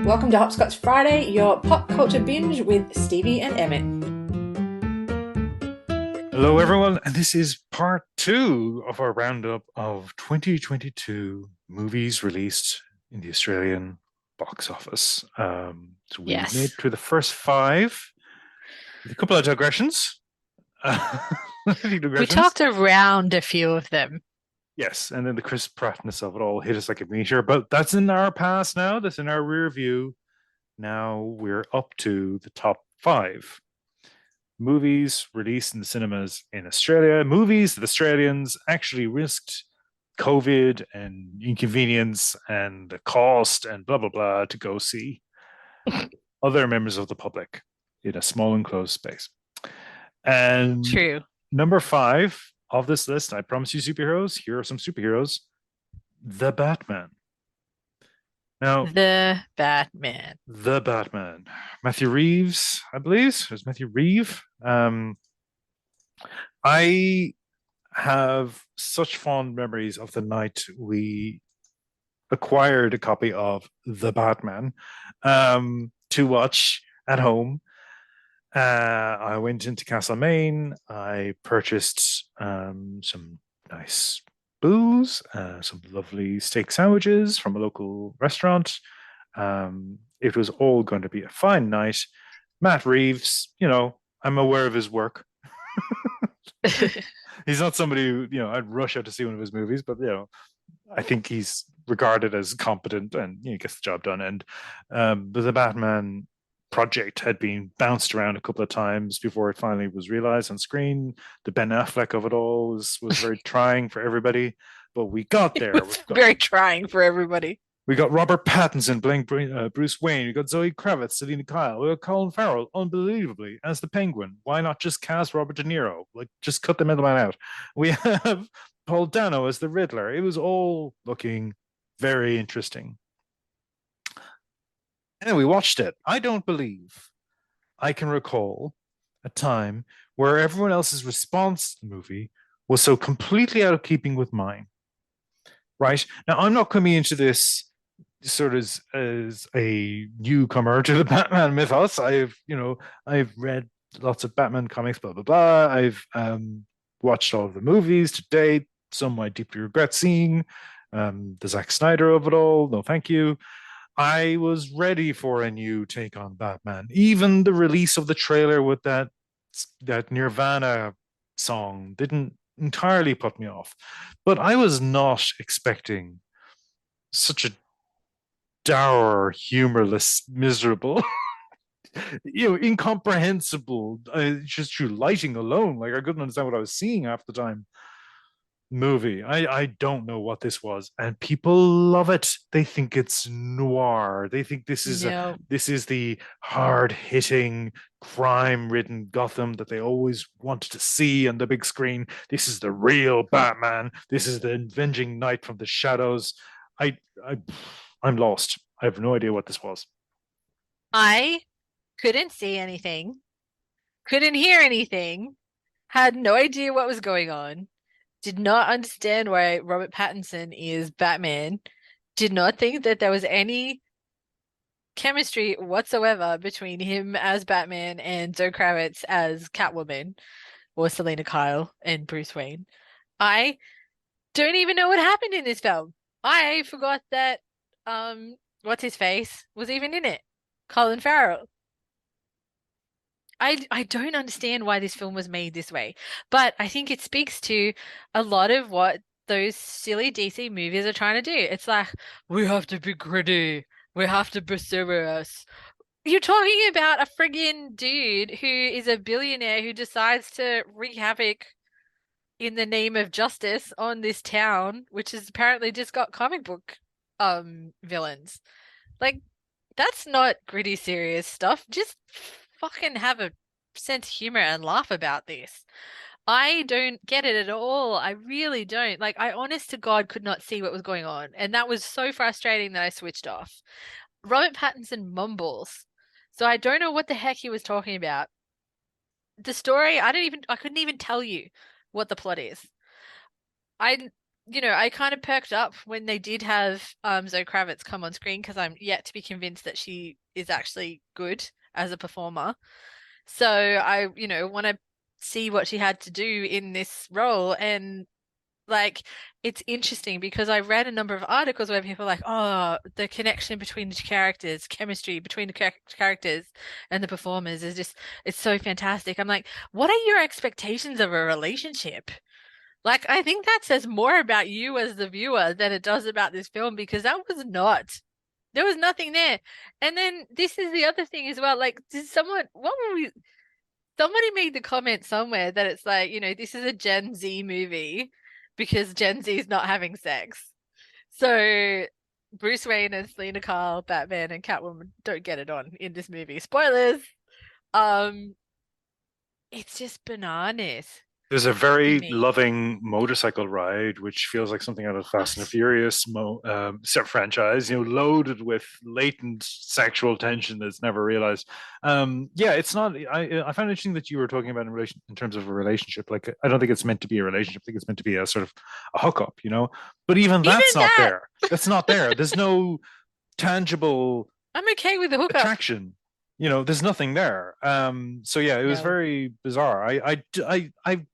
Welcome to Hopscotch Friday, your pop culture binge with Stevie and Emmett. Hello, everyone, and this is part two of our roundup of 2022 movies released in the Australian box office. So we made Yes. it to the first five with a couple of digressions. A few We digressions. talked around a few of them. Yes, and then the Chris Prattness of it all hit us like a meteor, but that's in our past now. That's in our rear view. Now we're up to the top five movies released in the cinemas in Australia, movies that Australians actually risked COVID and inconvenience and the cost and blah, blah, blah to go see other members of the public in a small enclosed space. And True. number five of this list, I promise you superheroes, here are some superheroes. The Batman. Now, The Batman. the Batman. Matthew Reeves, I believe. There's Matthew Reeve. I have such fond memories of the night we acquired a copy of The Batman to watch at home. I went into Castlemaine. I purchased some nice booze, some lovely steak sandwiches from a local restaurant. It was all going to be a fine night. Matt Reeves, I'm aware of his work. He's not somebody who, I'd rush out to see one of his movies, but I think he's regarded as competent and gets the job done. And the Batman project had been bounced around a couple of times before it finally was realized on screen. The Ben Affleck of it all was very trying for everybody, but we got It there. was very trying for everybody. We got Robert Pattinson playing Bruce Wayne. We got Zoe Kravitz, Selena Kyle. We got Colin Farrell, unbelievably, as the Penguin. Why not just cast Robert De Niro? Like, just cut the middleman out. We have Paul Dano as the Riddler. It was all looking very interesting. And we watched it. I don't believe I can recall a time where everyone else's response to the movie was so completely out of keeping with mine. Right? Now, I'm not coming into this sort of as a newcomer to the Batman mythos. I've read lots of Batman comics, blah blah blah. I've watched all of the movies to date. Some I deeply regret seeing. The Zack Snyder of it all. No, thank you. I was ready for a new take on Batman. Even the release of the trailer with that Nirvana song didn't entirely put me off. But I was not expecting such a dour, humorless, miserable, incomprehensible. Just through lighting alone, like I couldn't understand what I was seeing half the time. Movie. I don't know what this was, and people love it. They think it's noir. They think No. this is the hard hitting, crime ridden Gotham that they always wanted to see on the big screen. This is the real Batman. This is the avenging knight from the shadows. I, I I'm lost. I have no idea what this was. I couldn't see anything, couldn't hear anything, had no idea what was going on, did not understand why Robert Pattinson is Batman, did not think that there was any chemistry whatsoever between him as Batman and Zoe Kravitz as Catwoman or Selena Kyle and Bruce Wayne. I don't even know what happened in this film. I forgot that what's his face was even in it. Colin Farrell. I don't understand why this film was made this way, but I think it speaks to a lot of what those silly DC movies are trying to do. It's like, we have to be gritty, we have to be serious. You're talking about a friggin' dude who is a billionaire who decides to wreak havoc in the name of justice on this town, which has apparently just got comic book villains. Like, that's not gritty serious stuff. Just fucking have a sense of humor and laugh about this. I don't get it at all. I really don't. Like, I honest to God could not see what was going on. And that was so frustrating that I switched off. Robert Pattinson mumbles. So I don't know what the heck he was talking about. The story, I couldn't even tell you what the plot is. I I kind of perked up when they did have Zoe Kravitz come on screen because I'm yet to be convinced that she is actually good as a performer. So I, want to see what she had to do in this role. And like, it's interesting because I read a number of articles where people are like, oh, the connection between the characters, chemistry between the characters and the performers is just, it's so fantastic. I'm like, what are your expectations of a relationship? Like, I think that says more about you as the viewer than it does about this film because there was nothing there. And then this is the other thing as well. Like, somebody made the comment somewhere that it's like, this is a Gen Z movie because Gen Z is not having sex. So Bruce Wayne and Selena Kyle, Batman and Catwoman don't get it on in this movie. Spoilers. Um, it's just bananas There's a to very me. loving motorcycle ride, which feels like something out of Fast and the What? Furious set franchise, loaded with latent sexual tension that's never realized. Yeah, it's not. I found it interesting that you were talking about in terms of a relationship. Like, I don't think it's meant to be a relationship. I think it's meant to be a sort of a hookup. But even that's Even not that, there. That's not there. There's no tangible I'm okay with the hookup. attraction. There's nothing there. So yeah, it was No. very bizarre. I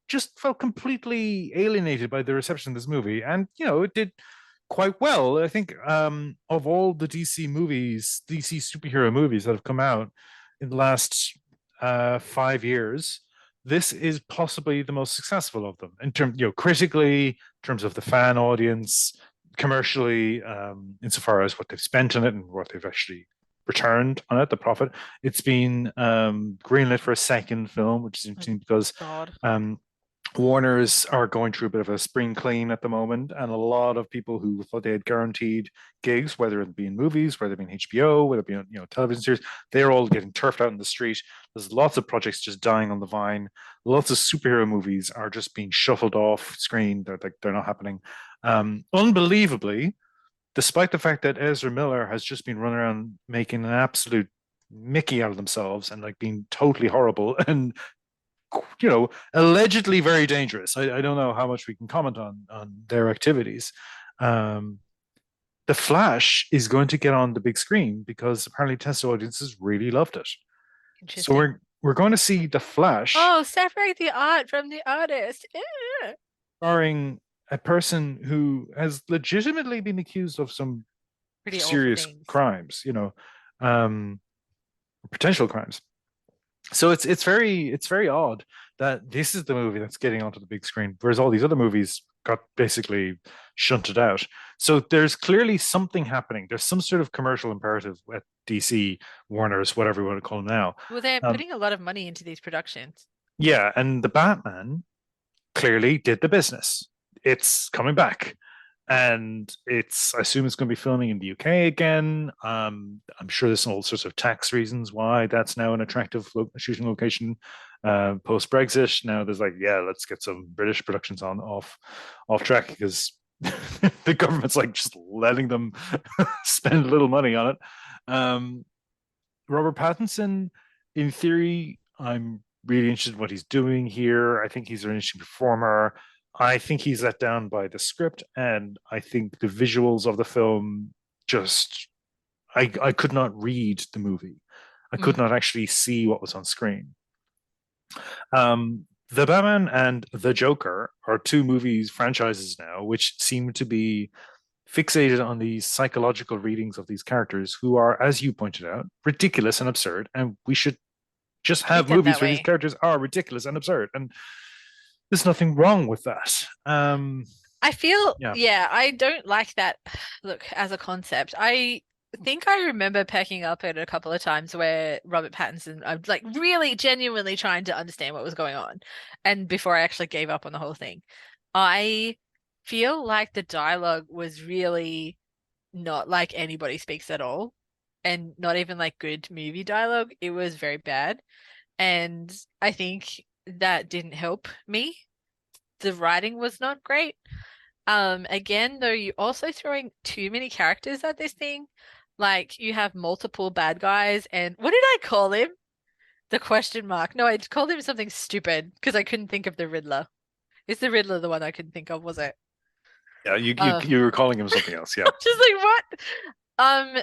just felt completely alienated by the reception of this movie, and it did quite well. I think of all the DC movies, DC superhero movies that have come out in the last 5 years, this is possibly the most successful of them in terms, critically, in terms of the fan audience, commercially, insofar as what they've spent on it and what they've actually returned on it, the profit. It's been greenlit for a second film, which is Oh, interesting because God. um, Warner's are going through a bit of a spring clean at the moment, and a lot of people who thought they had guaranteed gigs, whether it be in movies, whether it be in HBO, whether it be in television series, they're all getting turfed out in the street. There's lots of projects just dying on the vine. Lots of superhero movies are just being shuffled off screen. They're not happening. Unbelievably, despite the fact that Ezra Miller has just been running around making an absolute Mickey out of themselves and like being totally horrible and allegedly very dangerous. I don't know how much we can comment on their activities. Um, the Flash is going to get on the big screen because apparently test audiences really loved it. So Interesting. we're going to see the Flash Oh, separate the art from the artist. starring a person who has legitimately been accused of some Pretty awful serious things. crimes, um, potential crimes. So it's very odd that this is the movie that's getting onto the big screen, whereas all these other movies got basically shunted out. So there's clearly something happening. There's some sort of commercial imperative at DC, Warner's, whatever you want to call them now. Well, they're Um, putting a lot of money into these productions. yeah, and the Batman clearly did the business. It's coming back. And I assume it's going to be filming in the UK again. I'm sure there's all sorts of tax reasons why that's now an attractive shooting location post Brexit. Now there's like, yeah, let's get some British productions on off track because the government's like just letting them spend a little money on it. Um, Robert Pattinson, in theory, I'm really interested in what he's doing here. I think he's an interesting performer. I think he's let down by the script, and I think the visuals of the film just I could not read the movie. I could Mm. not actually see what was on screen. The Batman and the Joker are two movies franchises now, which seem to be fixated on these psychological readings of these characters who are, as you pointed out, ridiculous and absurd. And we should just Keep have them movies that where these way. characters are ridiculous and absurd. And there's nothing wrong with that. I feel, Yeah. yeah, I don't like that. Look, as a concept, I think I remember pecking up at a couple of times where Robert Pattinson, I'm like really genuinely trying to understand what was going on. And before I actually gave up on the whole thing, I feel like the dialogue was really not like anybody speaks at all, and not even like good movie dialogue. It was very bad. And I think that didn't help me. The writing was not great. Again, though, you're also throwing too many characters at this thing. Like you have multiple bad guys, and what did I call him? The question mark. No, I called him something stupid because I couldn't think of the Riddler. Is the Riddler the one I couldn't think of, was it? Yeah, you Uh, you were calling him something else. Yeah. just like what? Um,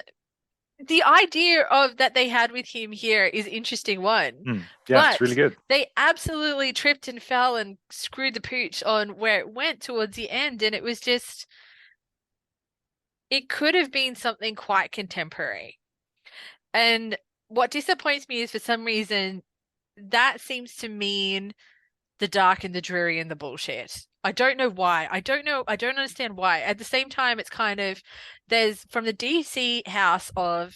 the idea of that they had with him here is interesting one, Yeah, it's really but good. they absolutely tripped and fell and screwed the pooch on where it went towards the end, and it was just it could have been something quite contemporary. And what disappoints me is for some reason that seems to mean the dark and the dreary and the bullshit. I don't know why. I don't know. I don't understand why. At the same time, it's kind of there's from the DC house of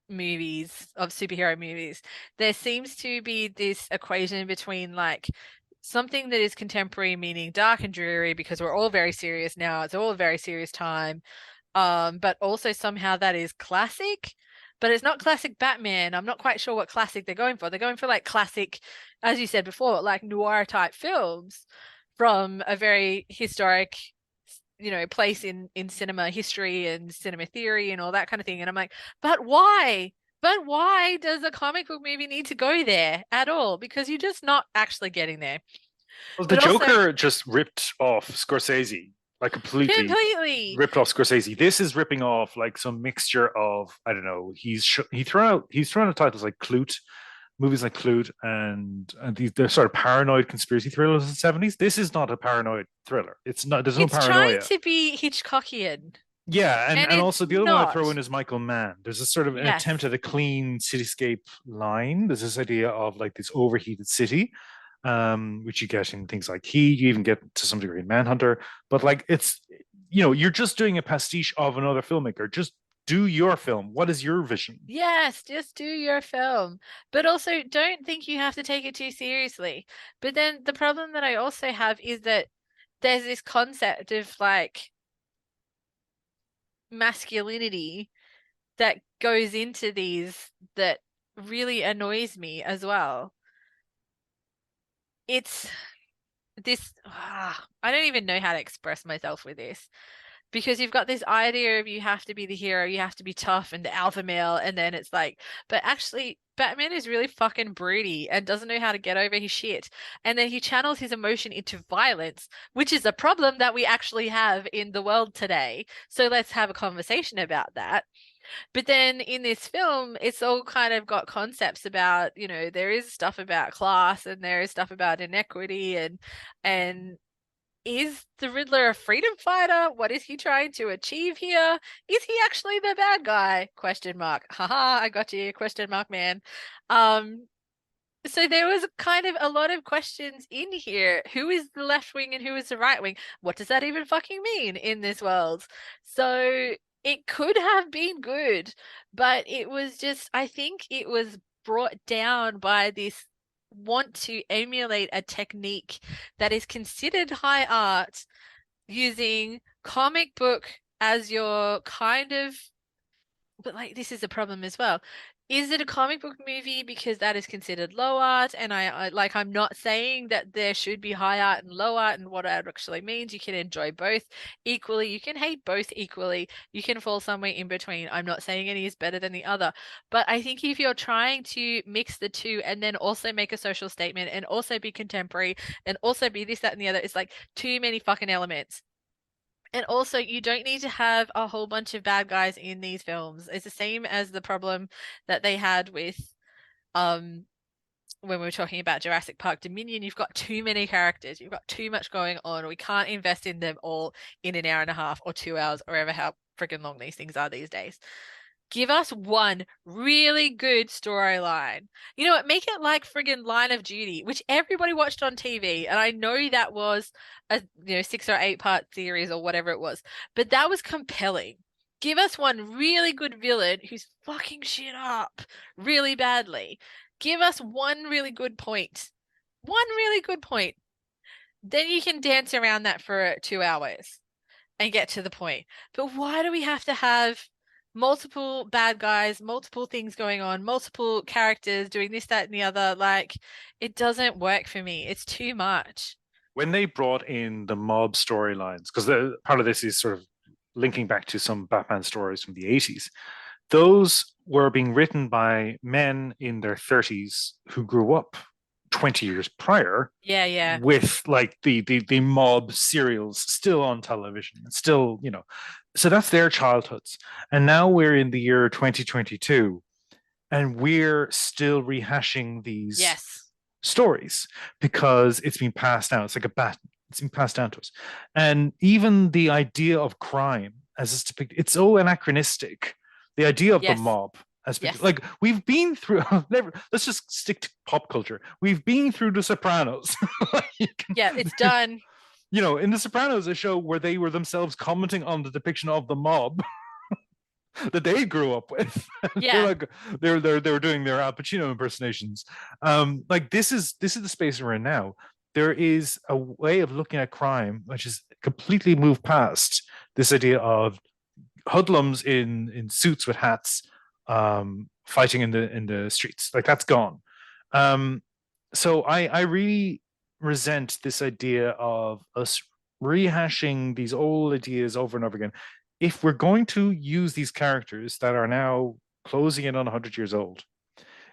movies, of superhero movies, there seems to be this equation between like something that is contemporary, meaning dark and dreary, because we're all very serious now. It's all a very serious time. But also somehow that is classic, but it's not classic Batman. I'm not quite sure what classic they're going for. They're going for like classic, as you said before, like noir type films from a very historic, place in cinema history and cinema theory and all that kind of thing. And I'm like, but why? But why does a comic book movie need to go there at all? Because you're just not actually getting there. Well, the But also Joker just ripped off Scorsese, like completely completely. ripped off Scorsese. This is ripping off like some mixture of, I don't know. He's thrown out titles like Clute, movies like Clute, and they're sort of paranoid conspiracy thrillers in the 70s. This is not a paranoid thriller. It's not. There's no It's trying paranoia. to be Hitchcockian, Yeah, and and it's also the other one I throw not. in is Michael Mann. There's a sort of an attempt Yes. at a clean cityscape line. There's this idea of like this overheated city, which you get in things like Heat. You even get to some degree in Manhunter. But like it's, you're just doing a pastiche of another filmmaker. Just do your film. What is your vision? Yes, just do your film. But also don't think you have to take it too seriously. But then the problem that I also have is that there's this concept of like masculinity that goes into these that really annoys me as well. It's this, I don't even know how to express myself with this. Because you've got this idea of you have to be the hero, you have to be tough and the alpha male, and then it's like, but actually, Batman is really fucking broody and doesn't know how to get over his shit. And then he channels his emotion into violence, which is a problem that we actually have in the world today. So let's have a conversation about that. But then in this film, it's all kind of got concepts about, there is stuff about class and there is stuff about inequity and is the Riddler a freedom fighter? What is he trying to achieve here? Is he actually the bad guy? Question mark. Haha, I got you. Question mark, man. Um, so there was kind of a lot of questions in here. Who is the left wing and who is the right wing? What does that even fucking mean in this world? So it could have been good, but it was just, I think it was brought down by this want to emulate a technique that is considered high art using comic book as your kind of, but like this is a problem as well. Is it a comic book movie because that is considered low art? And I'm not saying that there should be high art and low art and what art actually means. You can enjoy both equally. You can hate both equally. You can fall somewhere in between. I'm not saying any is better than the other. But I think if you're trying to mix the two and then also make a social statement and also be contemporary and also be this, that, and the other, it's like too many fucking elements. And also, you don't need to have a whole bunch of bad guys in these films. It's the same as the problem that they had with um when we were talking about Jurassic Park Dominion. You've got too many characters. You've got too much going on. We can't invest in them all in an hour and a half or 2 hours or ever how freaking long these things are these days. Give us one really good storyline. You know what? Make it like friggin' Line of Duty, which everybody watched on TV. And I know that was a 6 or 8 part series or whatever it was, but that was compelling. Give us one really good villain who's fucking shit up really badly. Give us one really good point. One really good point. Then you can dance around that for 2 hours and get to the point. But why do we have to have multiple bad guys, multiple things going on, multiple characters doing this, that, and the other? Like, it doesn't work for me. It's too much. When they brought in the mob storylines, because part of this is sort of linking back to some Batman stories from the 80s, those were being written by men in their 30s who grew up 20 years prior, Yeah. with like the mob serials still on television, still, so that's their childhoods. And now we're in the year 2022, and we're still rehashing these Yes. stories because it's been passed down. It's like a baton. It's been passed down to us. And even the idea of crime as it's depicted, it's so anachronistic. The idea of the Yes. mob as Yes. like we've been through let's just stick to pop culture. We've been through The Sopranos. Yeah, it's done. In The Sopranos, a show where they were themselves commenting on the depiction of the mob that they grew up with. Yeah. They're doing their Al Pacino impersonations. Like this is the space we're in now. There is a way of looking at crime which is completely moved past this idea of hoodlums in suits with hats, fighting in the streets. Like that's gone. So I really resent this idea of us rehashing these old ideas over and over again. If we're going to use these characters that are now closing in on 100 years old,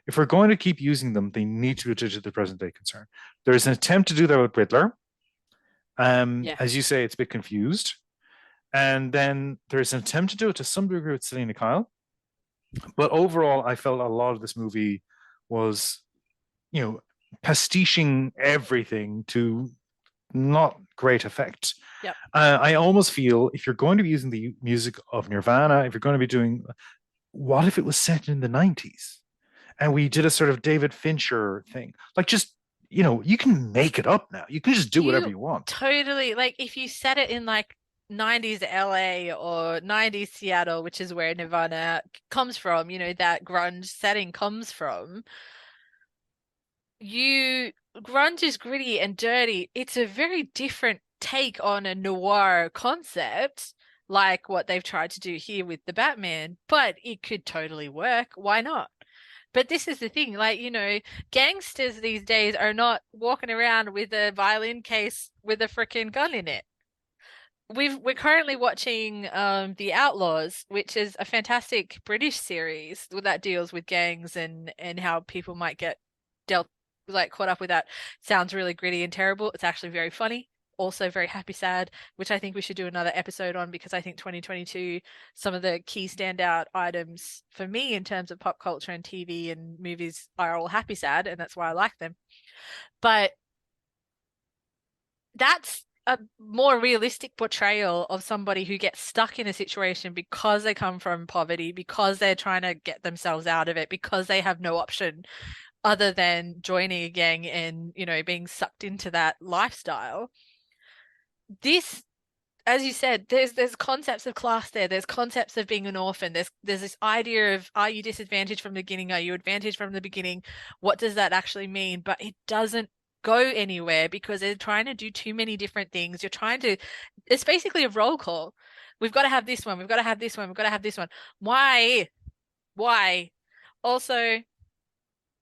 if we're going to keep using them, they need to attach to the present day concern. There's an attempt to do that with Riddler. Yeah. As you say, it's a bit confused. And then there's an attempt to do it to some degree with Selena Kyle. But overall, I felt a lot of this movie was, pastiching everything to not great effect. Yep. I almost feel if you're going to be using the music of Nirvana, if you're going to be doing, what if it was set in the 90s and we did a sort of David Fincher thing? Like just, you can make it up now. You can just do whatever you want. Totally. Like if you set it in like 90s LA or 90s Seattle, which is where Nirvana comes from, that grunge setting comes from. Grunge is gritty and dirty. It's a very different take on a noir concept, like what they've tried to do here with the Batman, but it could totally work. Why not? But this is the thing, like, gangsters these days are not walking around with a violin case with a freaking gun in it. We're currently watching The Outlaws, which is a fantastic British series that deals with gangs and how people might get caught up with that. Sounds really gritty and terrible. It's actually very funny. Also very happy sad, which I think we should do another episode on because I think 2022, some of the key standout items for me in terms of pop culture and TV and movies are all happy sad, and that's why I like them. But that's a more realistic portrayal of somebody who gets stuck in a situation because they come from poverty, because they're trying to get themselves out of it, because they have no option other than joining a gang and, being sucked into that lifestyle. This, as you said, there's concepts of class there. There's concepts of being an orphan. There's this idea of, are you disadvantaged from the beginning? Are you advantaged from the beginning? What does that actually mean? But it doesn't go anywhere because they're trying to do too many different things. It's basically a roll call. We've got to have this one. We've got to have this one. We've got to have this one. Why? Also,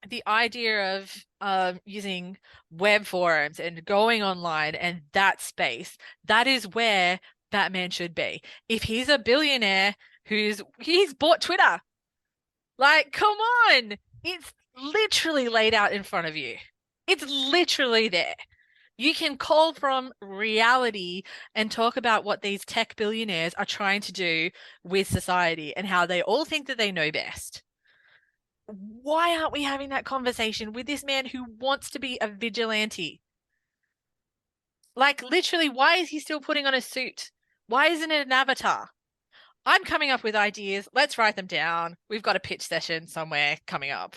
the idea of using web forums and going online and that space, that is where Batman should be. If he's a billionaire he's bought Twitter, like, come on, it's literally laid out in front of you. It's literally there. You can call from reality and talk about what these tech billionaires are trying to do with society and how they all think that they know best. Why aren't we having that conversation with this man who wants to be a vigilante? Like, literally, why is he still putting on a suit? Why isn't it an avatar? I'm coming up with ideas. Let's write them down. We've got a pitch session somewhere coming up.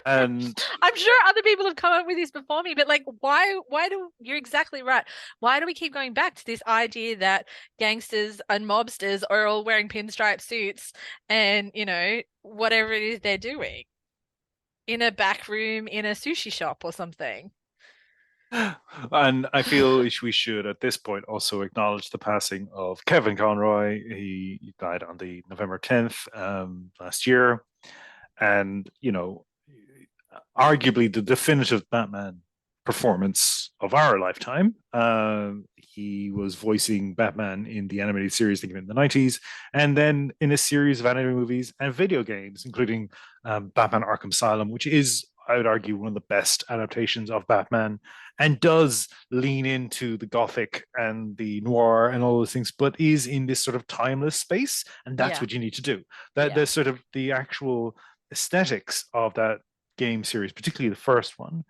And I'm sure other people have come up with this before me, but like, you're exactly right. Why do we keep going back to this idea that gangsters and mobsters are all wearing pinstripe suits and, whatever it is they're doing in a back room in a sushi shop or something? And I feel we should at this point also acknowledge the passing of Kevin Conroy. He died on the November 10th last year. And, arguably the definitive Batman performance of our lifetime. He was voicing Batman in the animated series, in the 90s, and then in a series of animated movies and video games, including Batman Arkham Asylum, which is I would argue, one of the best adaptations of Batman, and does lean into the gothic and the noir and all those things, but is in this sort of timeless space, and that's Yeah. what you need to do. That Yeah. the sort of the actual aesthetics of that game series, particularly the first one,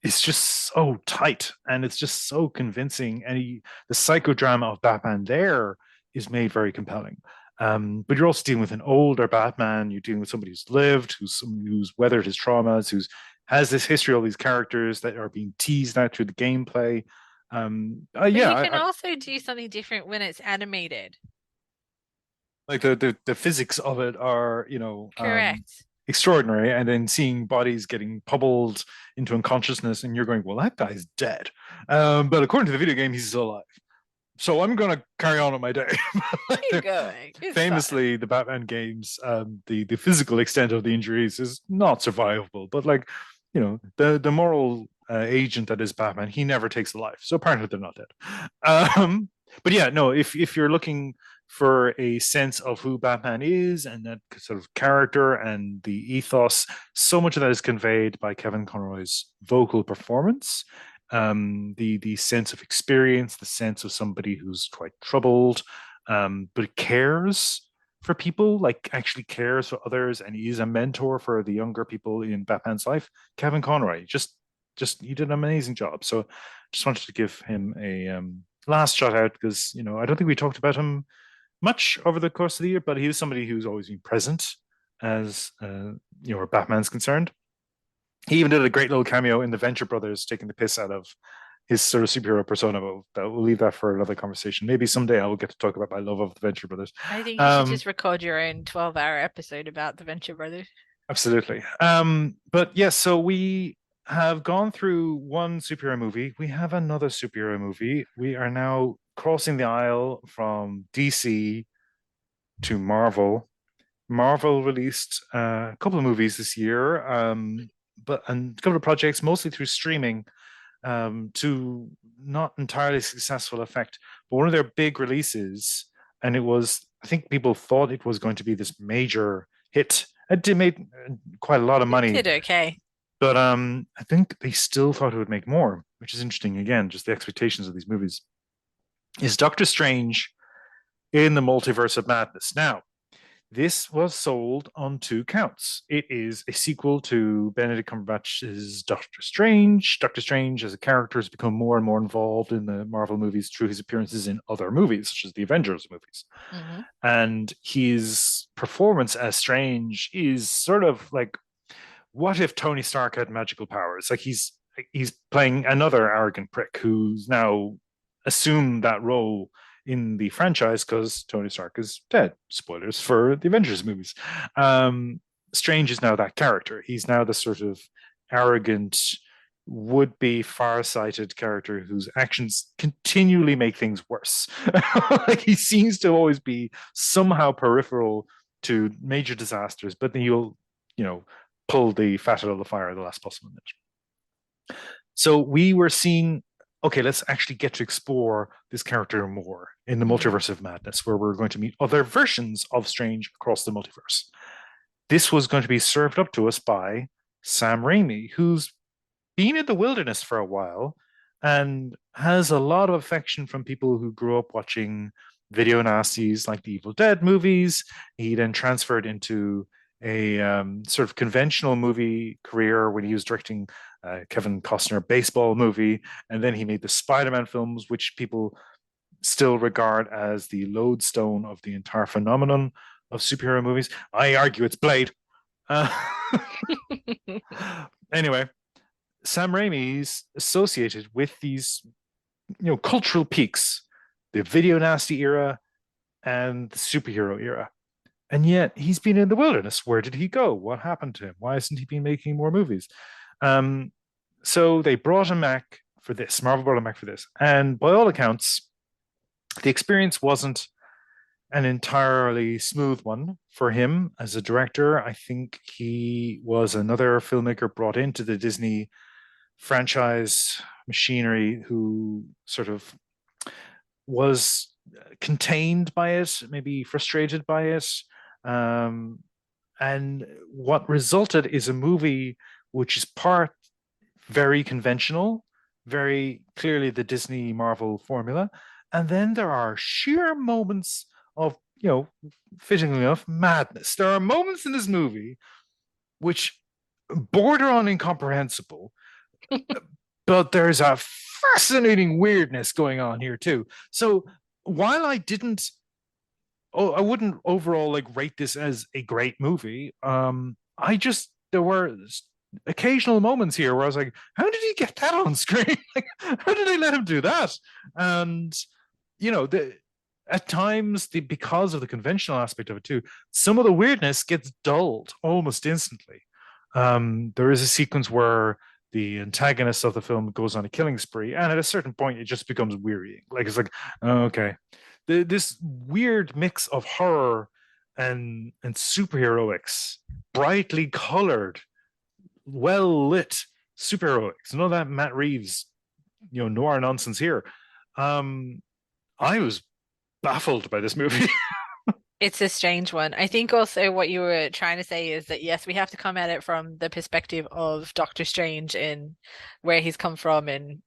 it's just so tight and it's just so convincing. And the psychodrama of Batman there is made very compelling. But you're also dealing with an older Batman. You're dealing with somebody who's lived, who's weathered his traumas, who's has this history of these characters that are being teased out through the gameplay. But you can also do something different when it's animated. Like the physics of it are, Correct. extraordinary. And then seeing bodies getting pummeled into unconsciousness, and you're going, well, that guy's dead. But according to the video game, he's still alive. So I'm going to carry on with my day. Keep going. It's Famously, the Batman games, the physical extent of the injuries is not survivable. But the moral agent that is Batman, he never takes a life. So apparently they're not dead. But yeah, no, if you're looking for a sense of who Batman is and that sort of character and the ethos, so much of that is conveyed by Kevin Conroy's vocal performance. The sense of experience, the sense of somebody who's quite troubled, but cares for people, like actually cares for others, and he is a mentor for the younger people in Batman's life. Kevin Conroy, just he did an amazing job. So just wanted to give him a last shout out because I don't think we talked about him much over the course of the year, but he was somebody who's always been present as where Batman's concerned. He even did a great little cameo in the Venture Brothers, taking the piss out of his sort of superhero persona. But we'll leave that for another conversation. Maybe someday I will get to talk about my love of the Venture Brothers. I think you should just record your own 12-hour episode about the Venture Brothers. Absolutely. But yes, so we have gone through one superhero movie. We have another superhero movie. We are now crossing the aisle from DC to Marvel. Marvel released a couple of movies this year, and a couple of projects, mostly through streaming, to not entirely successful effect. But one of their big releases, and it was, I think people thought it was going to be this major hit. It did make quite a lot of money. It did okay. But I think they still thought it would make more, which is interesting. Again, just the expectations of these movies. Is Doctor Strange in the Multiverse of Madness. Now, this was sold on 2 counts. It is a sequel to Benedict Cumberbatch's Doctor Strange. Doctor Strange as a character has become more and more involved in the Marvel movies through his appearances in other movies, such as the Avengers movies. Mm-hmm. And his performance as Strange is sort of like, what if Tony Stark had magical powers? Like he's playing another arrogant prick who's now assumed that role in the franchise because Tony Stark is dead. Spoilers for the Avengers movies. Strange is now that character. He's now the sort of arrogant, would-be far-sighted character whose actions continually make things worse. Like he seems to always be somehow peripheral to major disasters, but then he'll, pull the fat out of the fire at the last possible minute. So we were seeing, okay, let's actually get to explore this character more in the Multiverse of Madness, where we're going to meet other versions of Strange across the multiverse. This was going to be served up to us by Sam Raimi, who's been in the wilderness for a while and has a lot of affection from people who grew up watching video nasties like the Evil Dead movies. He then transferred into a sort of conventional movie career when he was directing Kevin Costner baseball movie, and then he made the Spider-Man films, which people still regard as the lodestone of the entire phenomenon of superhero movies. I argue it's Blade. Anyway, Sam Raimi's associated with these, cultural peaks, the video nasty era and the superhero era. And yet he's been in the wilderness. Where did he go? What happened to him? Why hasn't he been making more movies? So they brought him back for this. Marvel brought him back for this. And by all accounts, the experience wasn't an entirely smooth one for him as a director. I think he was another filmmaker brought into the Disney franchise machinery who sort of was contained by it, maybe frustrated by it. And what resulted is a movie which is part very conventional, very clearly the Disney Marvel formula. And then there are sheer moments of, fittingly enough, madness. There are moments in this movie which border on incomprehensible, but there's a fascinating weirdness going on here too. So while I wouldn't overall like rate this as a great movie. There were occasional moments here where I was like, how did he get that on screen? Like, how did they let him do that? And at times, because of the conventional aspect of it too, some of the weirdness gets dulled almost instantly. There is a sequence where the antagonist of the film goes on a killing spree, and at a certain point, it just becomes wearying. Like it's like, oh, okay, this weird mix of horror and superheroics, brightly colored, well lit superheroics. None of that Matt Reeves, noir nonsense here. I was baffled by this movie. It's a strange one. I think also what you were trying to say is that yes, we have to come at it from the perspective of Doctor Strange and where he's come from and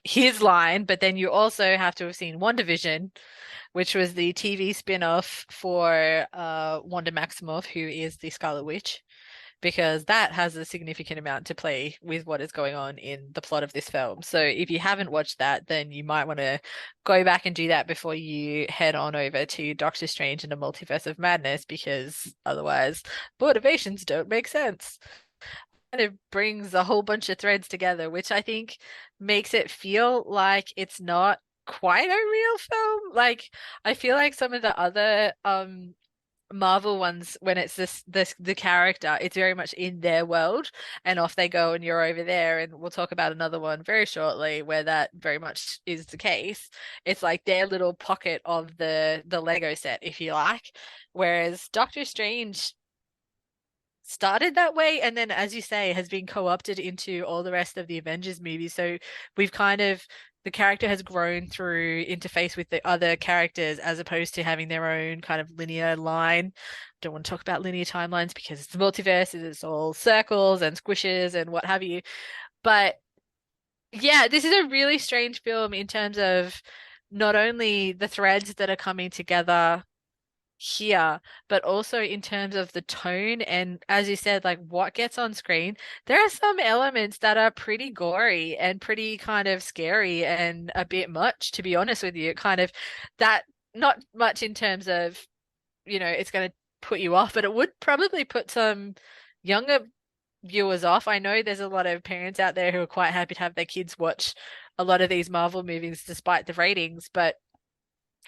his line, but then you also have to have seen WandaVision, which was the TV spin-off for Wanda Maximoff, who is the Scarlet Witch, because that has a significant amount to play with what is going on in the plot of this film. So if you haven't watched that, then you might want to go back and do that before you head on over to Doctor Strange and the Multiverse of Madness, because otherwise motivations don't make sense. And it brings a whole bunch of threads together, which I think makes it feel like it's not quite a real film. Like I feel like some of the other Marvel ones, when it's the character, it's very much in their world and off they go and you're over there. And we'll talk about another one very shortly where that very much is the case. It's like their little pocket of the Lego set, if you like. Whereas Doctor Strange started that way and then, as you say, has been co-opted into all the rest of the Avengers movies. So we've kind of the character has grown through interface with the other characters as opposed to having their own kind of linear line. Don't want to talk about linear timelines because it's the multiverse, it's all circles and squishes and what have you. But yeah, this is a really strange film in terms of not only the threads that are coming together here, but also in terms of the tone and, as you said, like what gets on screen. There are some elements that are pretty gory and pretty kind of scary and a bit much, to be honest with you. Kind of that, not much in terms of, it's going to put you off, but it would probably put some younger viewers off. I know there's a lot of parents out there who are quite happy to have their kids watch a lot of these Marvel movies despite the ratings, but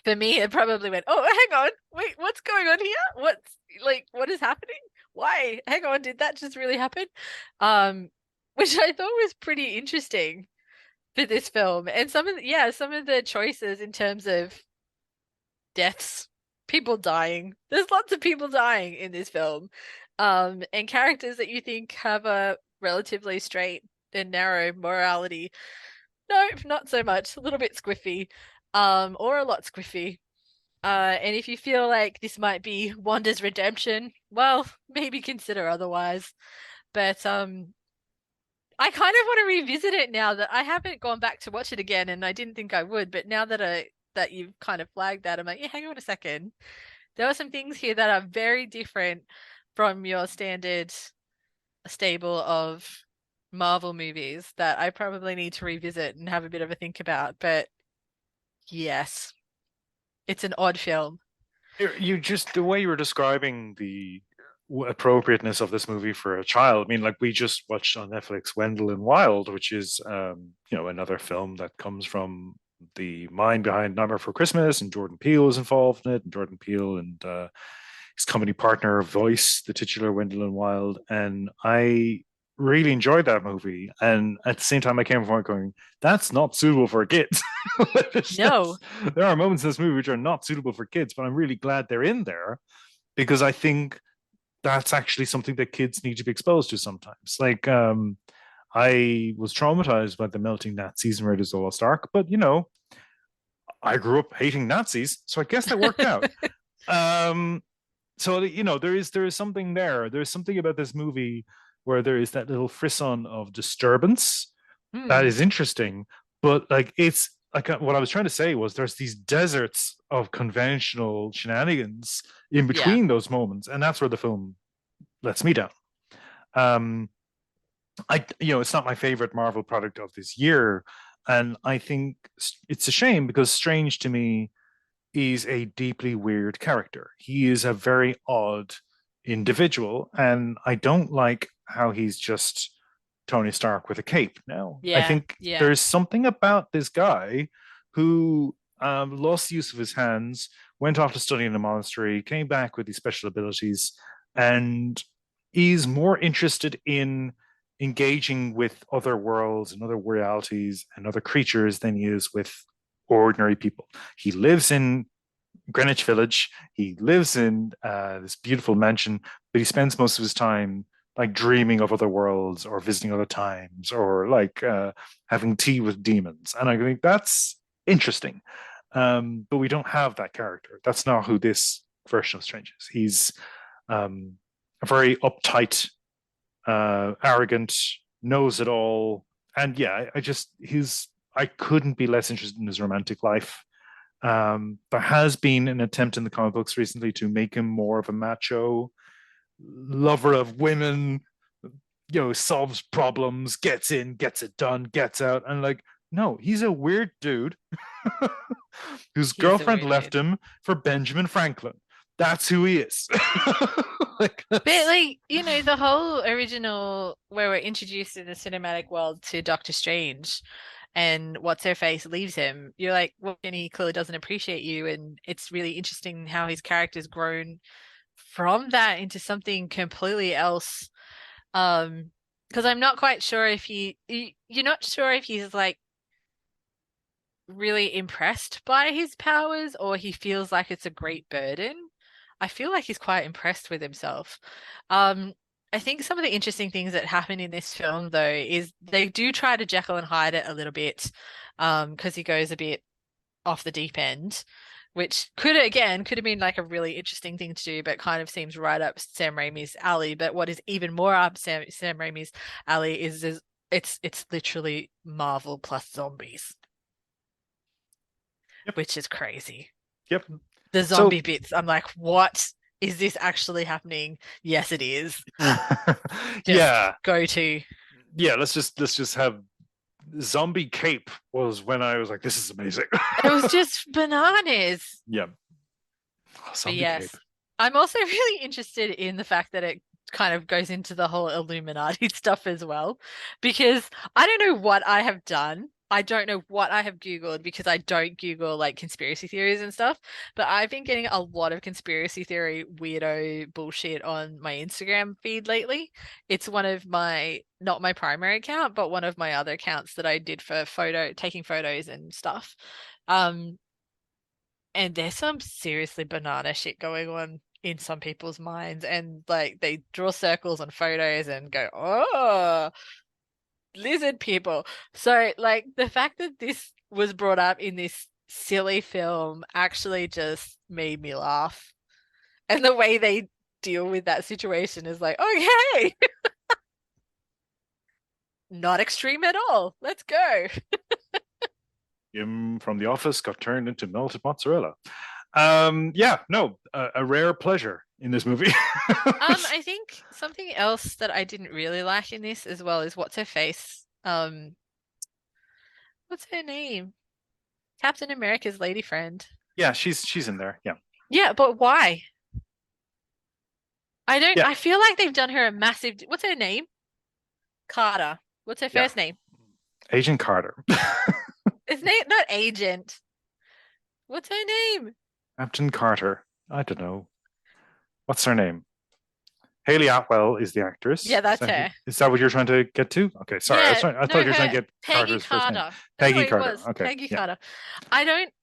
for me, it probably went, oh, hang on, wait, what's going on here? What is happening? Why? Hang on, did that just really happen? Which I thought was pretty interesting for this film. And some of the choices in terms of deaths, people dying. There's lots of people dying in this film. And characters that you think have a relatively straight and narrow morality. Nope, not so much. A little bit squiffy. Or a lot squiffy. And if you feel like this might be Wanda's redemption, well, maybe consider otherwise. But I kind of want to revisit it now that I haven't gone back to watch it again, and I didn't think I would. But now that you've kind of flagged that, I'm like, yeah, hang on a second. There are some things here that are very different from your standard stable of Marvel movies that I probably need to revisit and have a bit of a think about. But yes, it's an odd film. The way you were describing the appropriateness of this movie for a child. I mean, like we just watched on Netflix Wendell and Wild, which is another film that comes from the mind behind Nightmare Before Christmas, and Jordan Peele is involved in it. And Jordan Peele and his comedy partner voice the titular Wendell and Wild, and I really enjoyed that movie. And at the same time, I came from it going, that's not suitable for kids. No. There are moments in this movie which are not suitable for kids, but I'm really glad they're in there because I think that's actually something that kids need to be exposed to sometimes. Like, I was traumatized by the melting Nazis in Raiders of the Lost Ark, but I grew up hating Nazis, so I guess that worked out. so there is something there. There's something about this movie where there is that little frisson of disturbance that Hmm. is interesting, but like it's like what I was trying to say was there's these deserts of conventional shenanigans in Yeah. between those moments, and that's where the film lets me down. Um, it's not my favorite Marvel product of this year, and I think it's a shame because Strange to me is a deeply weird character. He is a very odd individual, and I don't like how he's just Tony Stark with a cape now. I Yeah. think Yeah. there's something about this guy who lost use of his hands, went off to study in a monastery, came back with these special abilities, and is more interested in engaging with other worlds and other realities and other creatures than he is with ordinary people. He lives in Greenwich Village. He lives in this beautiful mansion, but he spends most of his time like dreaming of other worlds or visiting other times or like having tea with demons. And I think that's interesting. But we don't have that character. That's not who this version of Strange is. He's a very uptight, arrogant, knows it all. And yeah, I couldn't be less interested in his romantic life. There has been an attempt in the comic books recently to make him more of a macho lover of women, solves problems, gets in, gets it done, gets out. And like, no, he's a weird dude whose He's a girlfriend weird left dude. him for Benjamin Franklin. That's who he is. Like, But like, the whole original where we're introduced in the cinematic world to Doctor Strange and what's her face leaves him, you're like, well, and he clearly doesn't appreciate you. And it's really interesting how his character's grown from that into something completely else. Because I'm not quite sure if you're not sure if he's like really impressed by his powers or he feels like it's a great burden. I feel like he's quite impressed with himself. Um, I think some of the interesting things that happen in this film, though, is they do try to Jekyll and Hyde it a little bit, because he goes a bit off the deep end, which could have been like a really interesting thing to do, but kind of seems right up Sam Raimi's alley. But what is even more up Sam Raimi's alley is it's literally Marvel plus zombies, yep, which is crazy. yep. The So, zombie bits, I'm like, what is this actually happening? Yes, it is. Just yeah, go to. yeah. Let's just have zombie cape was when I was like, this is amazing. It was just bananas. Yeah, But zombie cape. yes, I'm also really interested in the fact that it kind of goes into the whole Illuminati stuff as well, because I don't know what I have done. I don't know what I have Googled because I don't Google like conspiracy theories and stuff, but I've been getting a lot of conspiracy theory weirdo bullshit on my Instagram feed lately. It's one of my, not my primary account, but one of my other accounts that I did for taking photos and stuff. Um, and there's some seriously banana shit going on in some people's minds. And like they draw circles on photos and go, oh, lizard people. So, like, the fact that this was brought up in this silly film actually just made me laugh. And the way they deal with that situation is like, okay, not extreme at all. Let's go. Jim from The Office got turned into melted mozzarella. Yeah, no, a rare pleasure in this movie. I think something else that I didn't really like in this as well is what's her face? What's her name? Captain America's lady friend. Yeah, she's in there. Yeah, Yeah, but why? I don't. yeah, I feel like they've done her a massive. What's her name? Carter. What's her yeah. first name? Agent Carter, It's name not Agent. What's her name? Captain Carter. I don't know what's her name. Haley Atwell is the actress. Yeah, that's her. Is that what you're trying to get to? Okay, sorry. Yeah, I no, thought you were trying her. to get Peggy Carter's first name. Carter. That's Peggy what it Carter. was. Okay, Peggy yeah. Carter. I don't.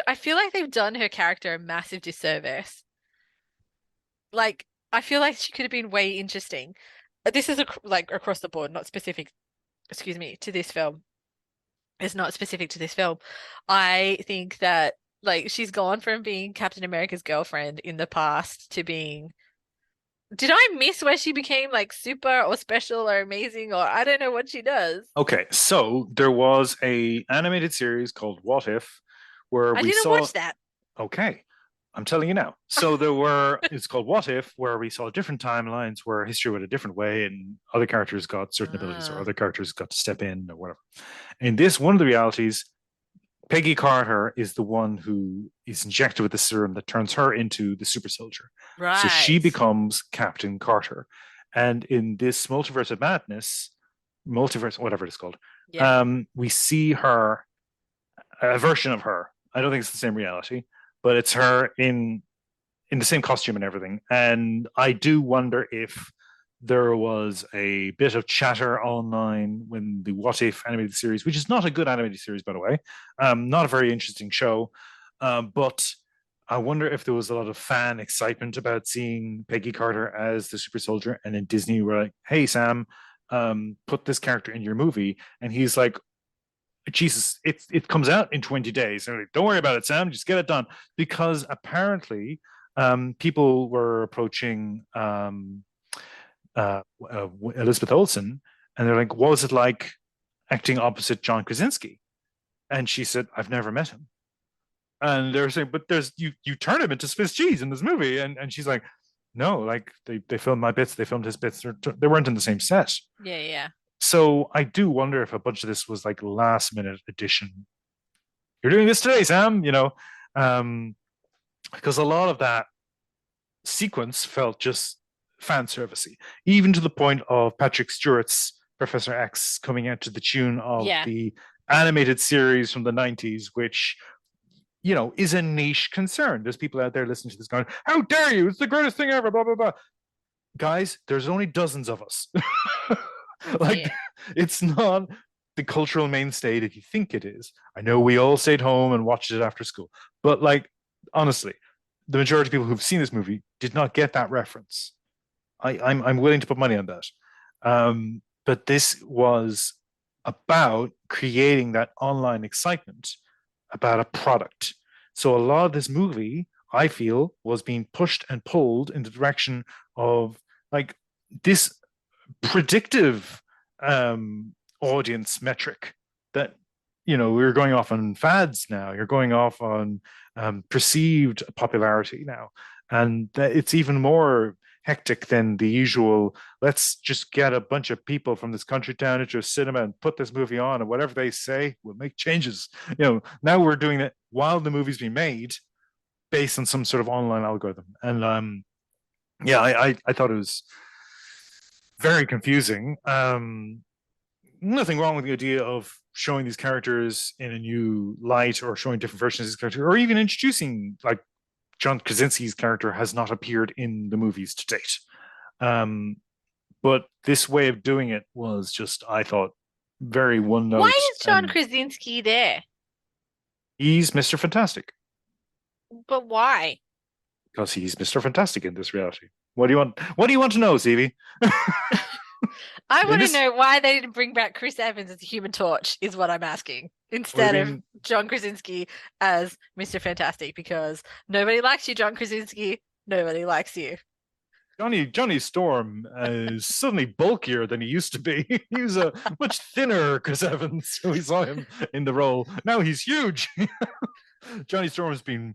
I feel like they've done her character a massive disservice. Like, I feel like she could have been way interesting. This is like across the board, not specific. Excuse me, to this film. It's not specific to this film. I think that Like she's gone from being Captain America's girlfriend in the past to being. Did I miss where she became like super or special or amazing or I don't know what she does? Okay, so there was a animated series called What If, where I we didn't saw. watch that. Okay, I'm telling you now. So it's called What If, where we saw different timelines where history went a different way, and other characters got certain abilities, or Ah, other characters got to step in, or whatever. In this, one of the realities, Peggy Carter is the one who is injected with the serum that turns her into the super soldier. So she right. becomes Captain Carter. And in this multiverse of madness, multiverse, whatever it's called, Yeah. we see her, a version of her. I don't think it's the same reality, but it's her in the same costume and everything. And I do wonder if there was a bit of chatter online when the What If animated series, which is not a good animated series, by the way, not a very interesting show, but I wonder if there was a lot of fan excitement about seeing Peggy Carter as the super soldier. And then Disney were like, hey, Sam, put this character in your movie. And he's like, Jesus, it comes out in 20 days. And like, don't worry about it, Sam. Just get it done. Because apparently, people were approaching Elizabeth Olsen, and they're like, "What was it like acting opposite John Krasinski?" And she said, "I've never met him." And they're saying, "But there's you turn him into Swiss cheese in this movie," and she's like, "No, like they filmed my bits, they filmed his bits. They weren't in the same set." Yeah, yeah. So I do wonder if a bunch of this was like last minute addition. You're doing this today, Sam. Um, because a lot of that sequence felt just fan servicey, even to the point of Patrick Stewart's Professor X coming out to the tune of Yeah. the animated series from the 90s, which is a niche concern. There's people out there listening to this going, "How dare you? It's the greatest thing ever!" Blah blah blah. Guys, there's only dozens of us. Like, Yeah. it's not the cultural mainstay that you think it is. I know we all stayed home and watched it after school, but like, honestly, the majority of people who've seen this movie did not get that reference. I'm willing to put money on that. But this was about creating that online excitement about a product. So a lot of this movie, I feel, was being pushed and pulled in the direction of like this predictive audience metric that we're going off on fads now. You're going off on perceived popularity now, and that it's even more hectic than the usual. Let's just get a bunch of people from this country town into a cinema and put this movie on, and whatever they say, we'll make changes. Now we're doing it while the movie's being made, based on some sort of online algorithm. And yeah, I thought it was very confusing. Nothing wrong with the idea of showing these characters in a new light, or showing different versions of these characters, or even introducing, like, John Krasinski's character has not appeared in the movies to date. Um, but this way of doing it was just, I thought, very one Why note, is John and Krasinski there? he's Mr. Fantastic But why? because he's Mr. Fantastic in this reality. What do you want? What do you want to know, Stevie? I In want to this, know why they didn't bring back Chris Evans as the Human Torch, is what I'm asking, what do instead you of mean? John Krasinski as Mr. Fantastic, because nobody likes you, John Krasinski. Nobody likes you. Johnny Storm is suddenly bulkier than he used to be. He was a much thinner Chris Evans. So we saw him in the role. Now he's huge. Johnny Storm has been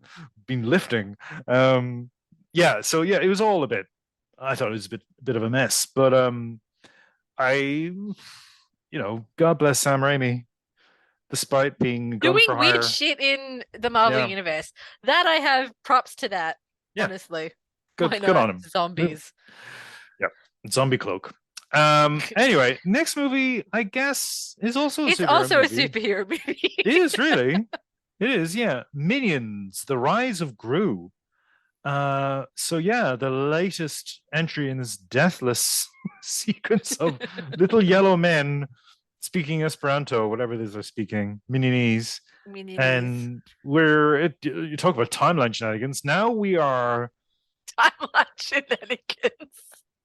lifting. Yeah, so yeah, it was all a bit. I thought it was a bit of a mess, but I, God bless Sam Raimi, despite being gun Doing for weird hire. shit in the Marvel Yeah, universe. That I have props to that, yeah, honestly. Why good not? on him. Zombies. Yeah, zombie cloak. Anyway, next movie, I guess, is also a It's superhero also a movie. superhero movie. It is really. It is, yeah. Minions: The Rise of Gru. So yeah, the latest entry in this deathless sequence of little yellow men speaking Esperanto, whatever it is they're speaking, Mininese. Minions. And you talk about timeline shenanigans. Now we are Timeline shenanigans.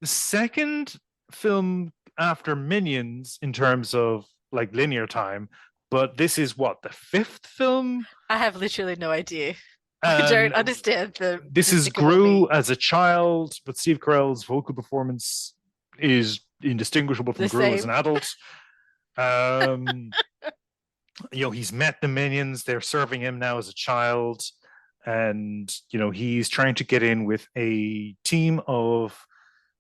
the second film after Minions in terms of like linear time, but this is what, the fifth film? I have literally no idea. I And don't understand the this is Despicable Gru Me. as a child, but Steve Carell's vocal performance is indistinguishable from The Gru as an same. adult. Um, he's met the minions. They're serving him now as a child, and he's trying to get in with a team of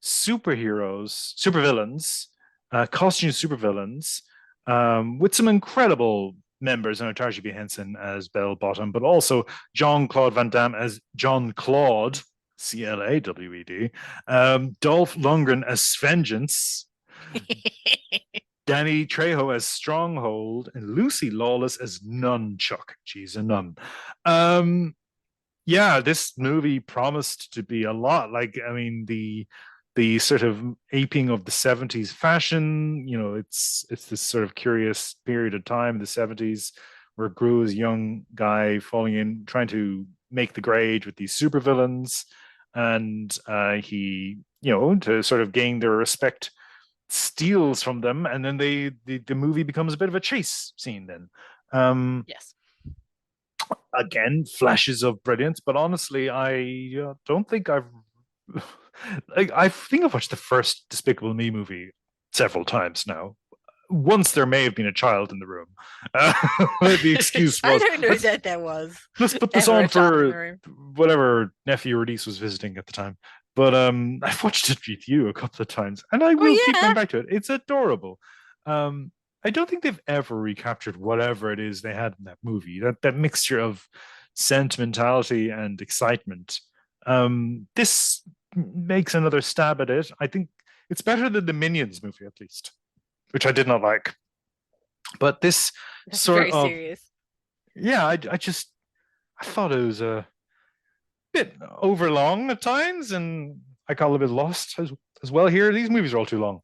supervillains, costume supervillains, with some incredible members, Tarji B. Henson as Bell Bottom, but also John Claude Van Damme as John Claude, Clawed, Dolph Lundgren as Vengeance, Danny Trejo as Stronghold, and Lucy Lawless as Nunchuck. She's a nun. Yeah, this movie promised to be a lot. Like, I mean, the sort of aping of the 70s fashion, it's this sort of curious period of time in the 70s where Gru is a young guy falling in, trying to make the grade with these supervillains, and he, to sort of gain their respect, steals from them, and then the movie becomes a bit of a chase scene then. Yes. Again, flashes of brilliance, but honestly, I don't think I think I've watched the first Despicable Me movie several times now. Once there may have been a child in the room. The excuse I was, don't know that there was let's put this ever on a child in for the room. whatever nephew or niece was visiting at the time. But I've watched it with you a couple of times, and I Oh will keep yeah. going back to it. It's adorable. I don't think they've ever recaptured whatever it is they had in that movie. That mixture of sentimentality and excitement. This makes another stab at it. I think it's better than the Minions movie, at least, which I did not like. But this That's sort very of, serious. yeah, I thought it was a bit overlong at times, and I got a little bit lost as well here. These movies are all too long.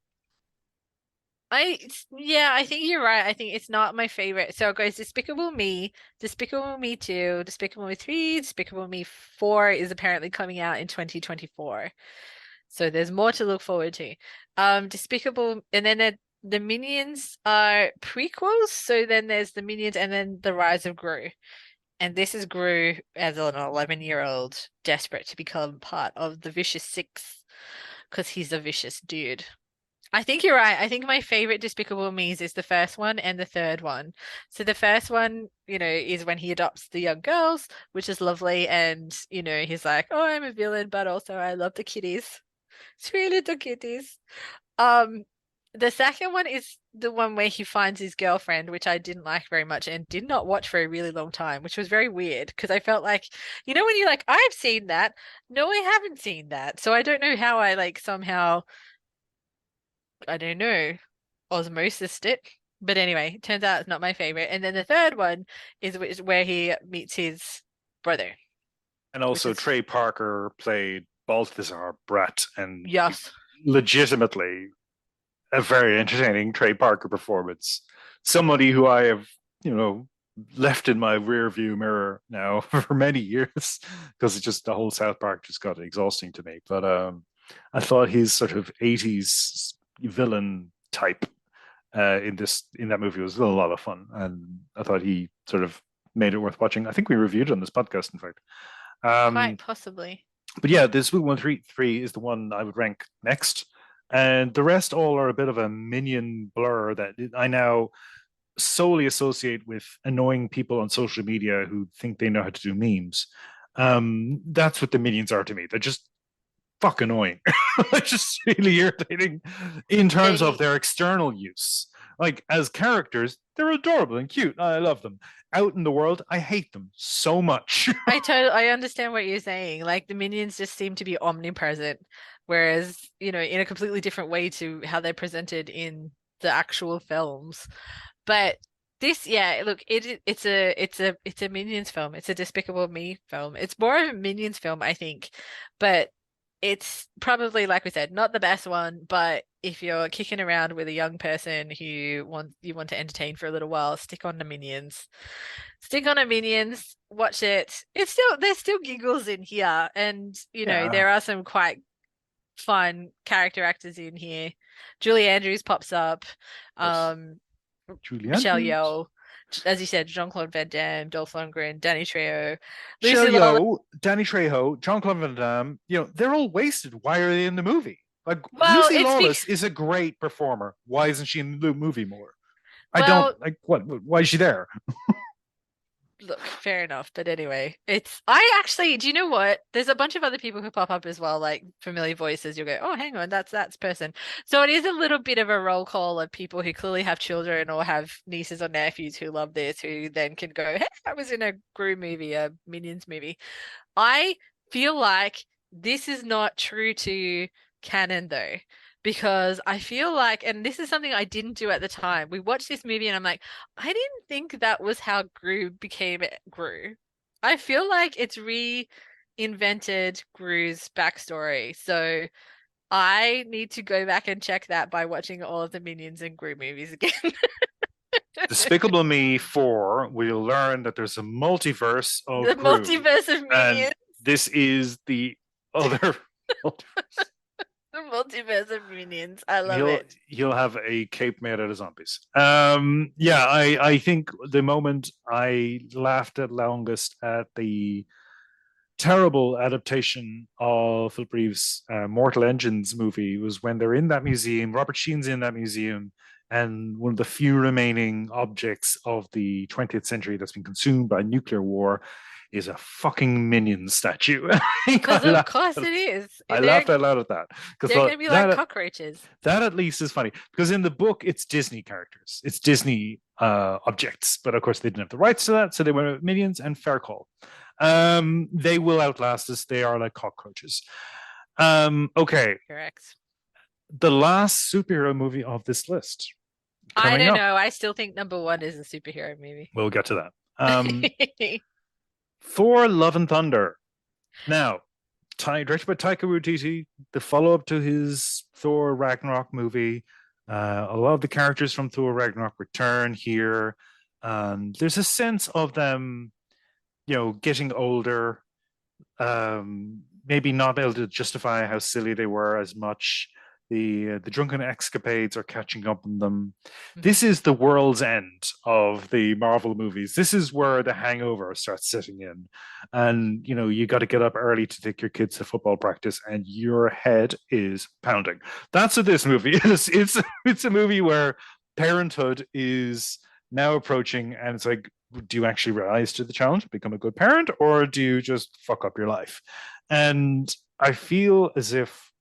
Yeah, I think you're right. I think it's not my favorite. So it goes Despicable Me, Despicable Me 2, Despicable Me 3, Despicable Me 4 is apparently coming out in 2024. So there's more to look forward to. Despicable, and then the Minions are prequels. So then there's the Minions and then the Rise of Gru. And this is Gru as an 11-year-old desperate to become part of the Vicious Six because he's a vicious dude. I think you're right. I think my favorite Despicable Me's is the first one and the third one. So the first one, is when he adopts the young girls, which is lovely. And, he's like, oh, I'm a villain, but also I love the kitties. Sweet little kitties. Um, the second one is the one where he finds his girlfriend, which I didn't like very much and did not watch for a really long time, which was very weird because I felt like, when you're like, I've seen that. No, I haven't seen that. So I don't know how I like somehow, I don't know, osmosis it. But anyway, turns out it's not my favorite. And then the third one is where he meets his brother, And which also, is Trey Parker played Balthazar Bratt, and yes. legitimately a very entertaining Trey Parker performance. Somebody who I have, left in my rear view mirror now for many years because it's just the whole South Park just got exhausting to me. But I thought his sort of 80s villain type in that movie was a lot of fun, and I thought he sort of made it worth watching. I think we reviewed it on this podcast, in fact. Quite possibly. But yeah, this Swoop 133 is the one I would rank next. And the rest all are a bit of a minion blur that I now solely associate with annoying people on social media who think they know how to do memes. That's what the minions are to me. They're just fuck annoying. Just really irritating in terms of They their external use. Like as characters, they're adorable and cute. I love them. Out in the world, I hate them so much. I understand what you're saying. Like the minions just seem to be omnipresent, whereas, in a completely different way to how they're presented in the actual films. But this, yeah, look, it's a Minions film. It's a Despicable Me film. It's more of a Minions film, I think. But it's probably, like we said, not the best one, but if you're kicking around with a young person who you want to entertain for a little while, stick on the Minions. Stick on the Minions, watch it. There's still giggles in here, and Yeah. there are some quite fun character actors in here. Julie Andrews pops up. Yes. Um, Julie Michelle Andrews. Yeoh. As you said, Jean-Claude Van Damme, Dolph Lundgren, Danny Trejo, Lucy Michelle Lawless. Yeoh, Danny Trejo, Jean-Claude Van Damme, they're all wasted. Why are they in the movie? Like Well, Lucy it's Lawless is a great performer. Why isn't she in the movie more? I don't well, like what. Why is she there? look, fair enough. But anyway, I actually, do you know what? There's a bunch of other people who pop up as well, like familiar voices. You'll go, oh, hang on, that's person. So it is a little bit of a roll call of people who clearly have children or have nieces or nephews who love this, who then can go, hey, I was in a Gru movie, a Minions movie. I feel like this is not true to canon though, because I feel like, and this is something I didn't do at the time. We watched this movie and I'm like, I didn't think that was how Gru became Gru. I feel like it's reinvented Gru's backstory. So I need to go back and check that by watching all of the Minions and Gru movies again. Despicable Me 4, we'll learn that there's a multiverse of The Gru, multiverse of and Minions. this is the other multiverse. The multiverse of Minions. I love He'll it. he'll have a cape made out of zombies. Yeah, I think the moment I laughed at longest at the terrible adaptation of Philip Reeves' Mortal Engines movie was when they're in that museum. Robert Sheen's in that museum, and one of the few remaining objects of the 20th century that's been consumed by nuclear war is a fucking minion statue. Because of course it is. I laughed out loud at that because They're gonna be like cockroaches. that at least is funny because in the book it's Disney characters, it's Disney objects, but of course they didn't have the rights to that, so they were minions, and fair call. They will outlast us. They are like cockroaches. Okay. Correct. The last superhero movie of this list. I don't know. I still think number one is a superhero movie. We'll get to that. Thor: Love and Thunder. Now, directed by Taika Waititi, the follow-up to his Thor Ragnarok movie. A lot of the characters from Thor Ragnarok return here, and there's a sense of them, getting older, maybe not able to justify how silly they were as much. The drunken escapades are catching up on them. This is the world's end of the Marvel movies. This is where the hangover starts setting in, and you got to get up early to take your kids to football practice, and your head is pounding. That's what this movie is. It's a movie where parenthood is now approaching, and it's like, do you actually rise to the challenge, become a good parent, or do you just fuck up your life? And I feel as if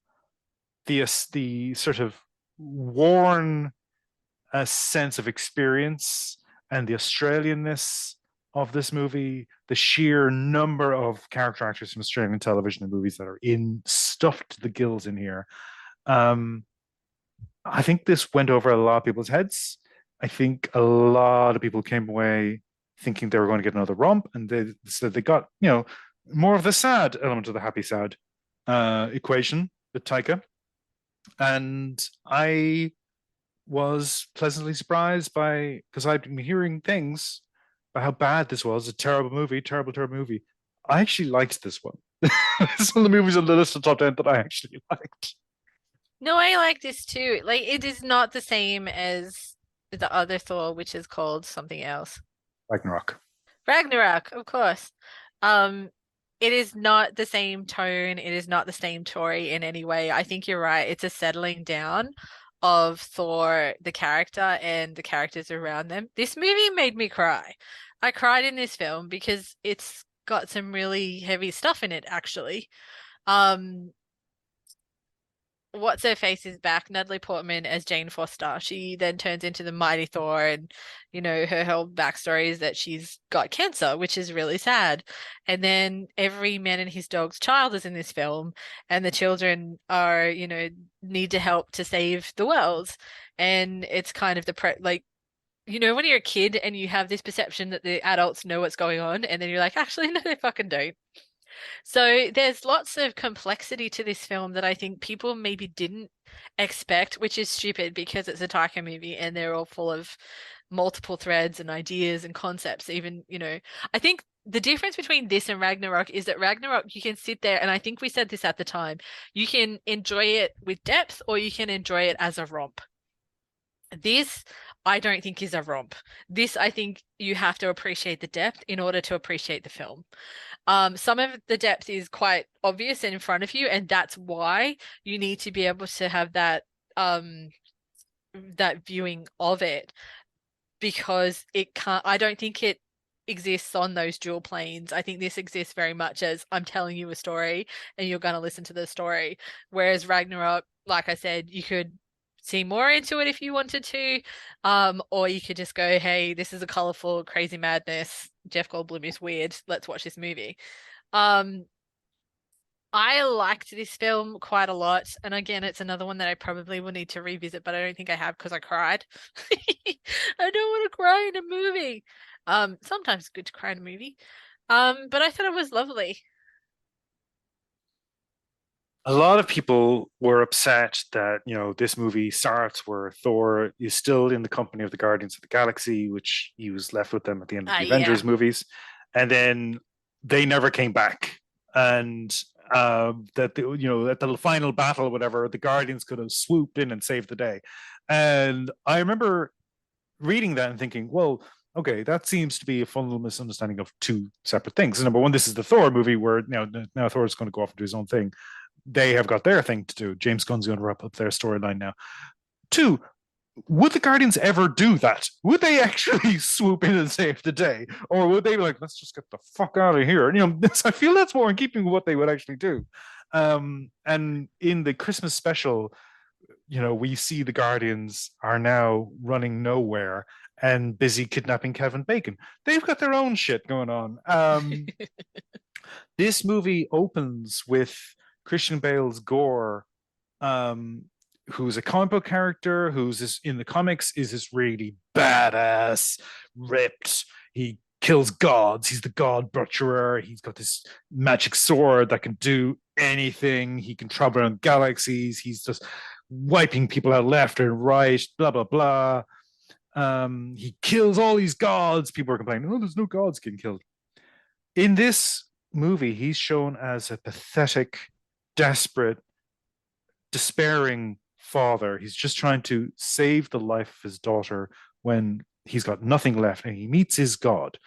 the sort of worn sense of experience and the Australianness of this movie, the sheer number of character actors from Australian television and movies that are stuffed to the gills in here. I think this went over a lot of people's heads. I think a lot of people came away thinking they were going to get another romp, and they got more of the sad element of the happy sad equation with Taika. And I was pleasantly surprised because I'd been hearing things about how bad this was, a terrible movie, terrible movie. I actually liked this one. It's one of the movies on the list of top 10 that I actually liked. No, I like this too. Like, it is not the same as the other Thor, which is called something else. Ragnarok, of course. It is not the same tone. It is not the same story in any way. I think you're right. It's a settling down of Thor, the character, and the characters around them. This movie made me cry. I cried in this film because it's got some really heavy stuff in it, actually. What's her face is back, Natalie Portman as Jane Foster. She then turns into the Mighty Thor, and her whole backstory is that she's got cancer, which is really sad. And then every man and his dog's child is in this film, and the children are, need to help to save the world. And it's kind of when you're a kid and you have this perception that the adults know what's going on, and then you're like, actually, no, they fucking don't. So there's lots of complexity to this film that I think people maybe didn't expect, which is stupid because it's a Taika movie and they're all full of multiple threads and ideas and concepts. Even, I think the difference between this and Ragnarok is that Ragnarok, you can sit there, and I think we said this at the time, you can enjoy it with depth or you can enjoy it as a romp. This, I don't think is a romp. This, I think you have to appreciate the depth in order to appreciate the film. Some of the depth is quite obvious and in front of you, and that's why you need to be able to have that viewing of it, because it can't, I don't think it exists on those dual planes. I think this exists very much as I'm telling you a story and you're going to listen to the story. Whereas Ragnarok, like I said, you could see more into it if you wanted to, or you could just go, hey, this is a colorful, crazy madness. Jeff Goldblum is weird. Let's watch this movie. I liked this film quite a lot. And again, it's another one that I probably will need to revisit, but I don't think I have because I cried. I don't want to cry in a movie. Sometimes it's good to cry in a movie. But I thought it was lovely. A lot of people were upset that, this movie starts where Thor is still in the company of the Guardians of the Galaxy, which he was left with them at the end of the Avengers movies. And then they never came back. And at the final battle, whatever, the Guardians could have swooped in and saved the day. And I remember reading that and thinking, well, okay, that seems to be a fundamental misunderstanding of two separate things. Number one, this is the Thor movie where now Thor is going to go off and do his own thing. They have got their thing to do. James Gunn's going to wrap up their storyline now. Two, would the Guardians ever do that? Would they actually swoop in and save the day? Or would they be like, let's just get the fuck out of here? I feel that's more in keeping with what they would actually do. And in the Christmas special, we see the Guardians are now running nowhere and busy kidnapping Kevin Bacon. They've got their own shit going on. This movie opens with Christian Bale's Gore, who's a comic book character, in the comics is this really badass, ripped. He kills gods. He's the god butcherer. He's got this magic sword that can do anything. He can travel around galaxies. He's just wiping people out left and right, blah, blah, blah. He kills all these gods. People are complaining, oh, there's no gods getting killed. In this movie, he's shown as a pathetic, desperate, despairing father. He's just trying to save the life of his daughter when he's got nothing left, and he meets his god.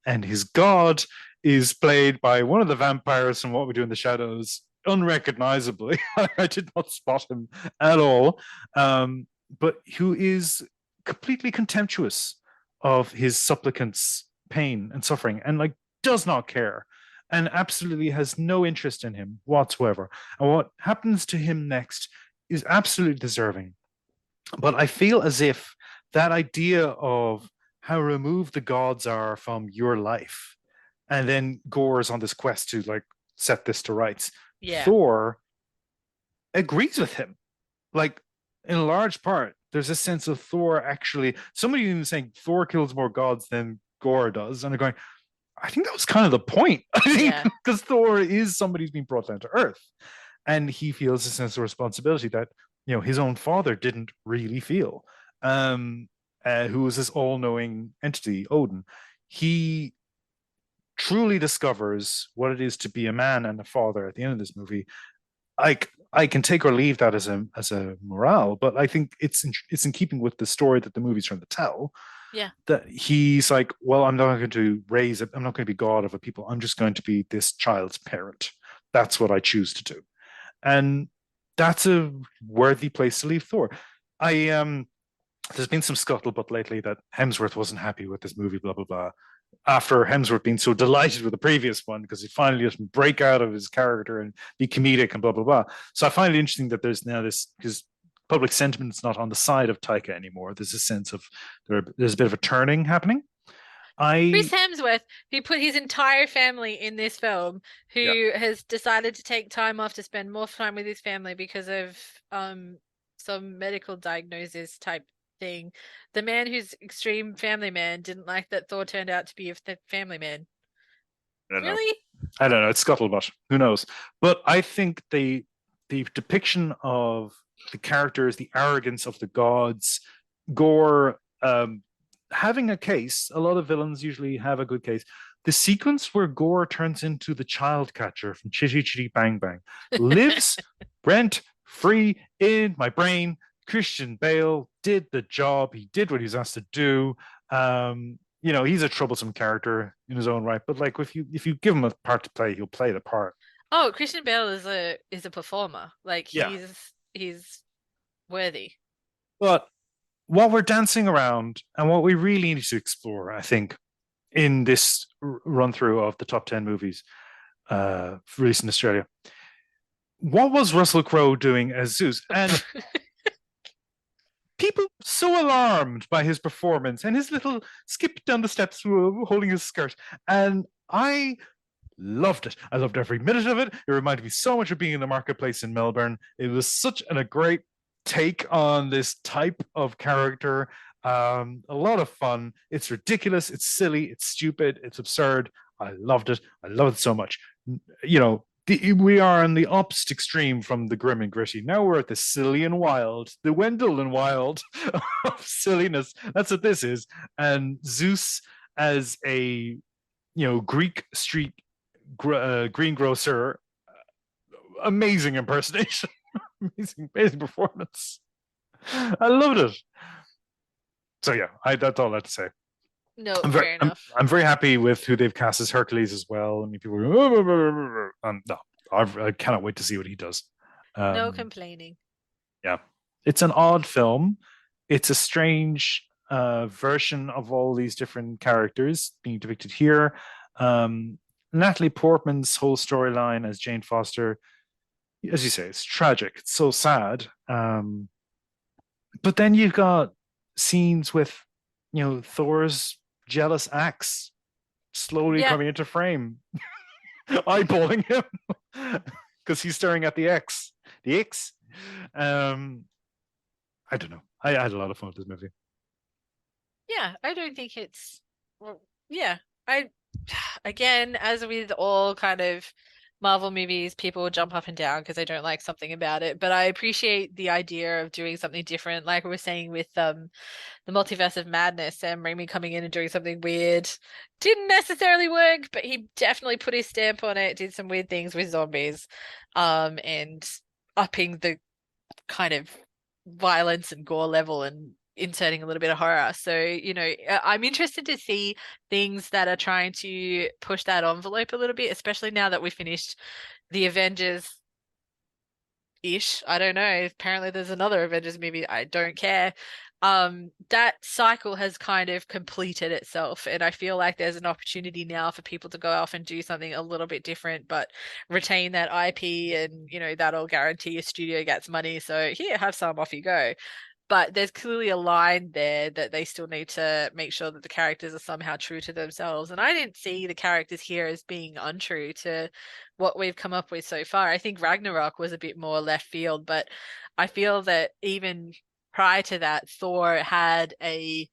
And his god is played by one of the vampires from What We Do in the Shadows, unrecognizably. I did not spot him at all, but who is completely contemptuous of his supplicant's pain and suffering, and does not care, and absolutely has no interest in him whatsoever. And what happens to him next is absolutely deserving. But I feel as if that idea of how removed the gods are from your life, and then Gore is on this quest to set this to rights. Yeah. Thor agrees with him. In a large part, there's a sense of Thor actually, somebody even saying Thor kills more gods than Gore does. And they're going, I think that was kind of the point. I think because Thor is somebody who's been brought down to earth, and he feels a sense of responsibility that his own father didn't really feel. Who was this all-knowing entity, Odin. He truly discovers what it is to be a man and a father at the end of this movie. I can take or leave that as a morale, but I think it's in keeping with the story that the movie's trying to tell. Yeah. That he's like, well, I'm not going to I'm not going to be God of a people. I'm just going to be this child's parent. That's what I choose to do. And that's a worthy place to leave Thor. There's been some scuttlebutt lately that Hemsworth wasn't happy with this movie, blah, blah, blah. After Hemsworth being so delighted with the previous one, because he finally just break out of his character and be comedic and blah, blah, blah. So I find it interesting that there's now this, because public sentiment is not on the side of Taika anymore. There's a sense of there's a bit of a turning happening. Chris Hemsworth, who put his entire family in this film, who has decided to take time off to spend more time with his family because of some medical diagnosis type thing. The man who's extreme family man didn't like that Thor turned out to be a family man. Really? I don't know. It's scuttlebutt. Who knows? But I think the depiction of the characters, the arrogance of the gods, Gore having a case. A lot of villains usually have a good case. The sequence where Gore turns into the child catcher from Chitty Chitty Bang Bang lives rent free in my brain Christian Bale did the job. He did what he was asked to do. He's a troublesome character in his own right, but like if you give him a part to play, he'll play the part. Oh, Christian Bale is a performer. Like Yeah. he's worthy. But what we're dancing around and what we really need to explore, I think, in this run through of the top 10 movies released in Australia, what was Russell Crowe doing as Zeus? And people so alarmed by his performance and his little skip down the steps holding his skirt. And I loved it. I loved every minute of it. It reminded me so much of being in the marketplace in Melbourne. It was such a great take on this type of character. A lot of fun. It's ridiculous. It's silly. It's stupid. It's absurd. I loved it. I love it so much. We are on the opposite extreme from the grim and gritty. Now we're at the silly and wild, the Wendell and wild of silliness. That's what this is. And Zeus as a Greek street greengrocer, amazing impersonation, amazing performance. I loved it. So yeah, that's all I have to say. No, fair enough. I'm very happy with who they've cast as Hercules as well. I mean, people no, I cannot wait to see what he does. No complaining. Yeah, it's an odd film. It's a strange version of all these different characters being depicted here. Natalie Portman's whole storyline as Jane Foster, as you say, it's tragic. It's so sad. But then you've got scenes with, Thor's jealous axe slowly coming into frame, eyeballing him because he's staring at the X. The X. I don't know. I had a lot of fun with this movie. Yeah, I don't think it's. Well, yeah, again, as with all kind of Marvel movies, people jump up and down because they don't like something about it. But I appreciate the idea of doing something different, like we were saying with the Multiverse of Madness, Sam Raimi coming in and doing something weird. Didn't necessarily work, but he definitely put his stamp on it, did some weird things with zombies, and upping the kind of violence and gore level and inserting a little bit of horror. So, I'm interested to see things that are trying to push that envelope a little bit, especially now that we finished the Avengers ish. I don't know. Apparently there's another Avengers movie. I don't care. That cycle has kind of completed itself, and I feel like there's an opportunity now for people to go off and do something a little bit different, but retain that IP, and that'll guarantee your studio gets money. So here, have some, off you go. But there's clearly a line there that they still need to make sure that the characters are somehow true to themselves. And I didn't see the characters here as being untrue to what we've come up with so far. I think Ragnarok was a bit more left field, but I feel that even prior to that, Thor had a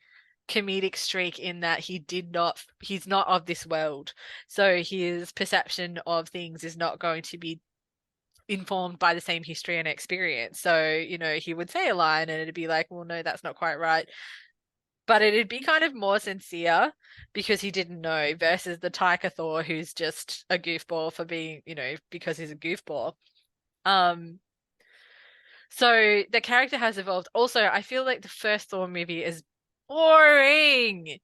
comedic streak in that he's not of this world. So his perception of things is not going to be informed by the same history and experience. So, he would say a line and it'd be like, well, no, that's not quite right. But it'd be kind of more sincere because he didn't know, versus the Taika Thor who's just a goofball for being, because he's a goofball. So the character has evolved. Also, I feel like the first Thor movie is boring.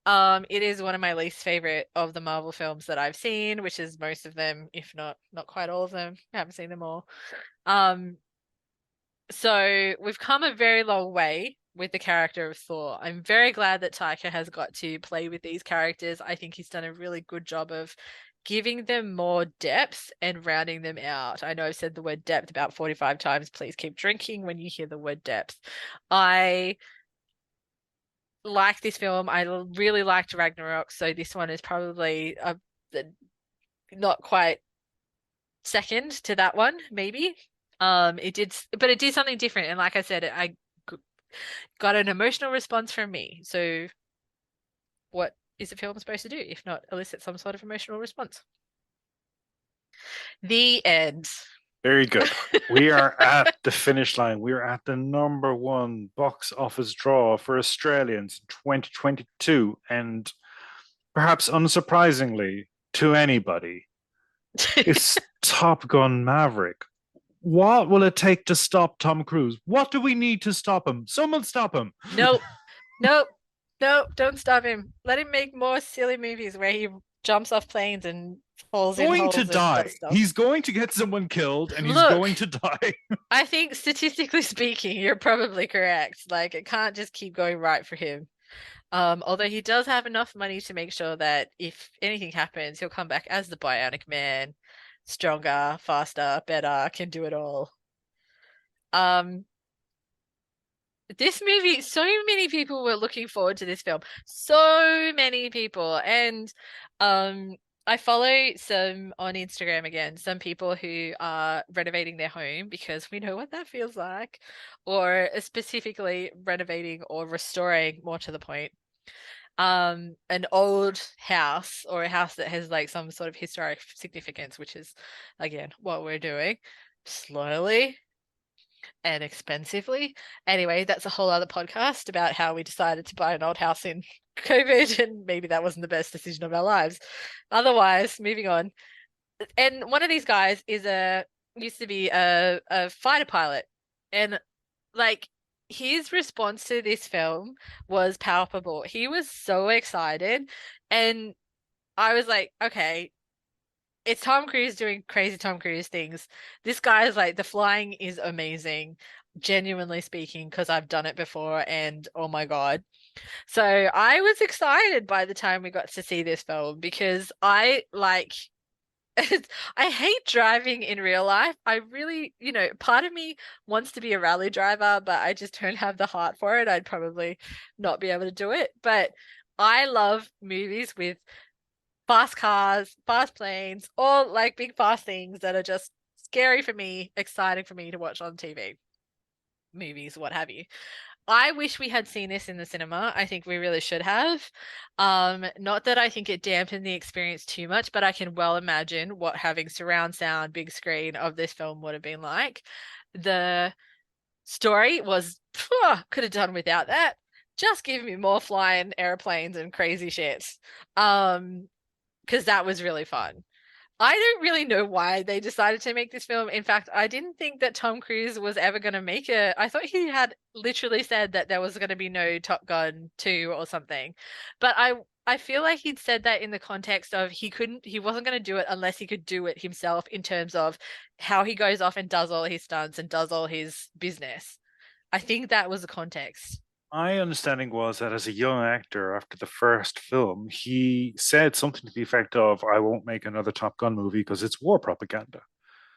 It is one of my least favorite of the Marvel films that I've seen, which is most of them, if not quite all of them. I haven't seen them all. So we've come a very long way with the character of Thor. I'm very glad that Taika has got to play with these characters. I think he's done a really good job of giving them more depth and rounding them out. I know I've said the word depth about 45 times. Please keep drinking when you hear the word depth. I like this film. I really liked Ragnarok, so this one is probably not quite second to that one, maybe. It did something different, and like I said, I got an emotional response from me. So what is a film supposed to do if not elicit some sort of emotional response? The end. Very good. We are at the finish line. We are at the #1 box office draw for Australians in 2022. And perhaps unsurprisingly to anybody, it's Top Gun Maverick. What will it take to stop Tom Cruise? What do we need to stop him? Someone stop him. Nope. Nope. Nope. Don't stop him. Let him make more silly movies where he jumps off planes and falls in Going to holes and does die. stuff. He's going to get someone killed and he's Look, going to die. I think statistically speaking, you're probably correct. Like it can't just keep going right for him. Although he does have enough money to make sure that if anything happens, he'll come back as the Bionic Man, stronger, faster, better, can do it all. This movie, so many people were looking forward to this film. So many people. And I follow some on Instagram again, some people who are renovating their home because we know what that feels like, or specifically renovating or restoring, more to the point, an old house or a house that has like some sort of historic significance, which is again what we're doing slowly and expensively. Anyway, that's a whole other podcast about how we decided to buy an old house in COVID, and maybe that wasn't the best decision of our lives. Otherwise, moving on. And one of these guys used to be a fighter pilot, and like his response to this film was palpable. He was so excited, and I was like, okay, it's Tom Cruise doing crazy Tom Cruise things. This guy is like, the flying is amazing, genuinely speaking, because I've done it before, and oh my God. So I was excited by the time we got to see this film because I like I hate driving in real life. I really, part of me wants to be a rally driver, but I just don't have the heart for it. I'd probably not be able to do it. But I love movies with fast cars, fast planes, all like big fast things that are just scary for me, exciting for me to watch on TV, movies, what have you. I wish we had seen this in the cinema. I think we really should have. Not that I think it dampened the experience too much, but I can well imagine what having surround sound, big screen of this film would have been like. The story was, could have done without that. Just give me more flying airplanes and crazy shit. Because that was really fun. I don't really know why they decided to make this film. In fact, I didn't think that Tom Cruise was ever going to make it. I thought he had literally said that there was going to be no Top Gun 2 or something. But I feel like he'd said that in the context of he wasn't going to do it unless he could do it himself, in terms of how he goes off and does all his stunts and does all his business. I think that was the context. My understanding was that as a young actor, after the first film, he said something to the effect of, I won't make another Top Gun movie because it's war propaganda.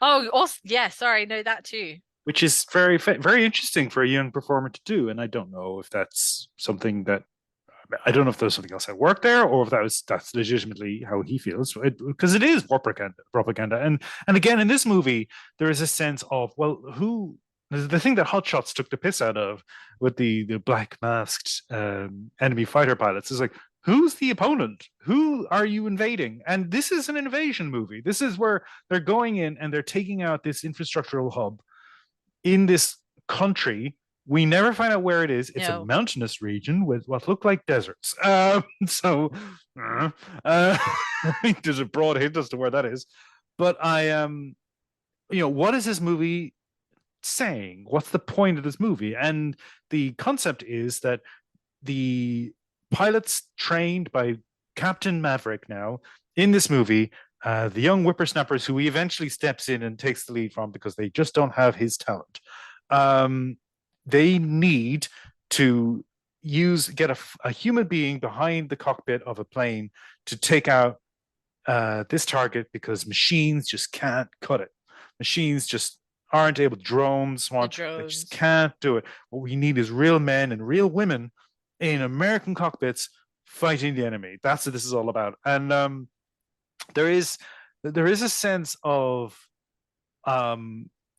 Oh, also, yeah, sorry, no, that too. Which is very, very interesting for a young performer to do. And I don't know if that's something that, I don't know if there's something else at work there, or if that's legitimately how he feels, because it is war propaganda. And again, in this movie, there is a sense of, well, who the thing that Hot Shots took the piss out of with the black masked enemy fighter pilots is like, who's the opponent? Who are you invading? And this is an invasion movie. This is where they're going in and they're taking out this infrastructural hub in this country. We never find out where it is. It's a mountainous region with what look like deserts. So there's a broad hint as to where that is. But what is this movie saying? What's the point of this movie? And the concept is that the pilots trained by Captain Maverick now in this movie, the young whippersnappers who he eventually steps in and takes the lead from because they just don't have his talent. They need to get a human being behind the cockpit of a plane to take out this target because machines just can't cut it. Machines just aren't able. Drones they just can't do it. What we need is real men and real women in American cockpits fighting the enemy. That's what this is all about. And there is a sense of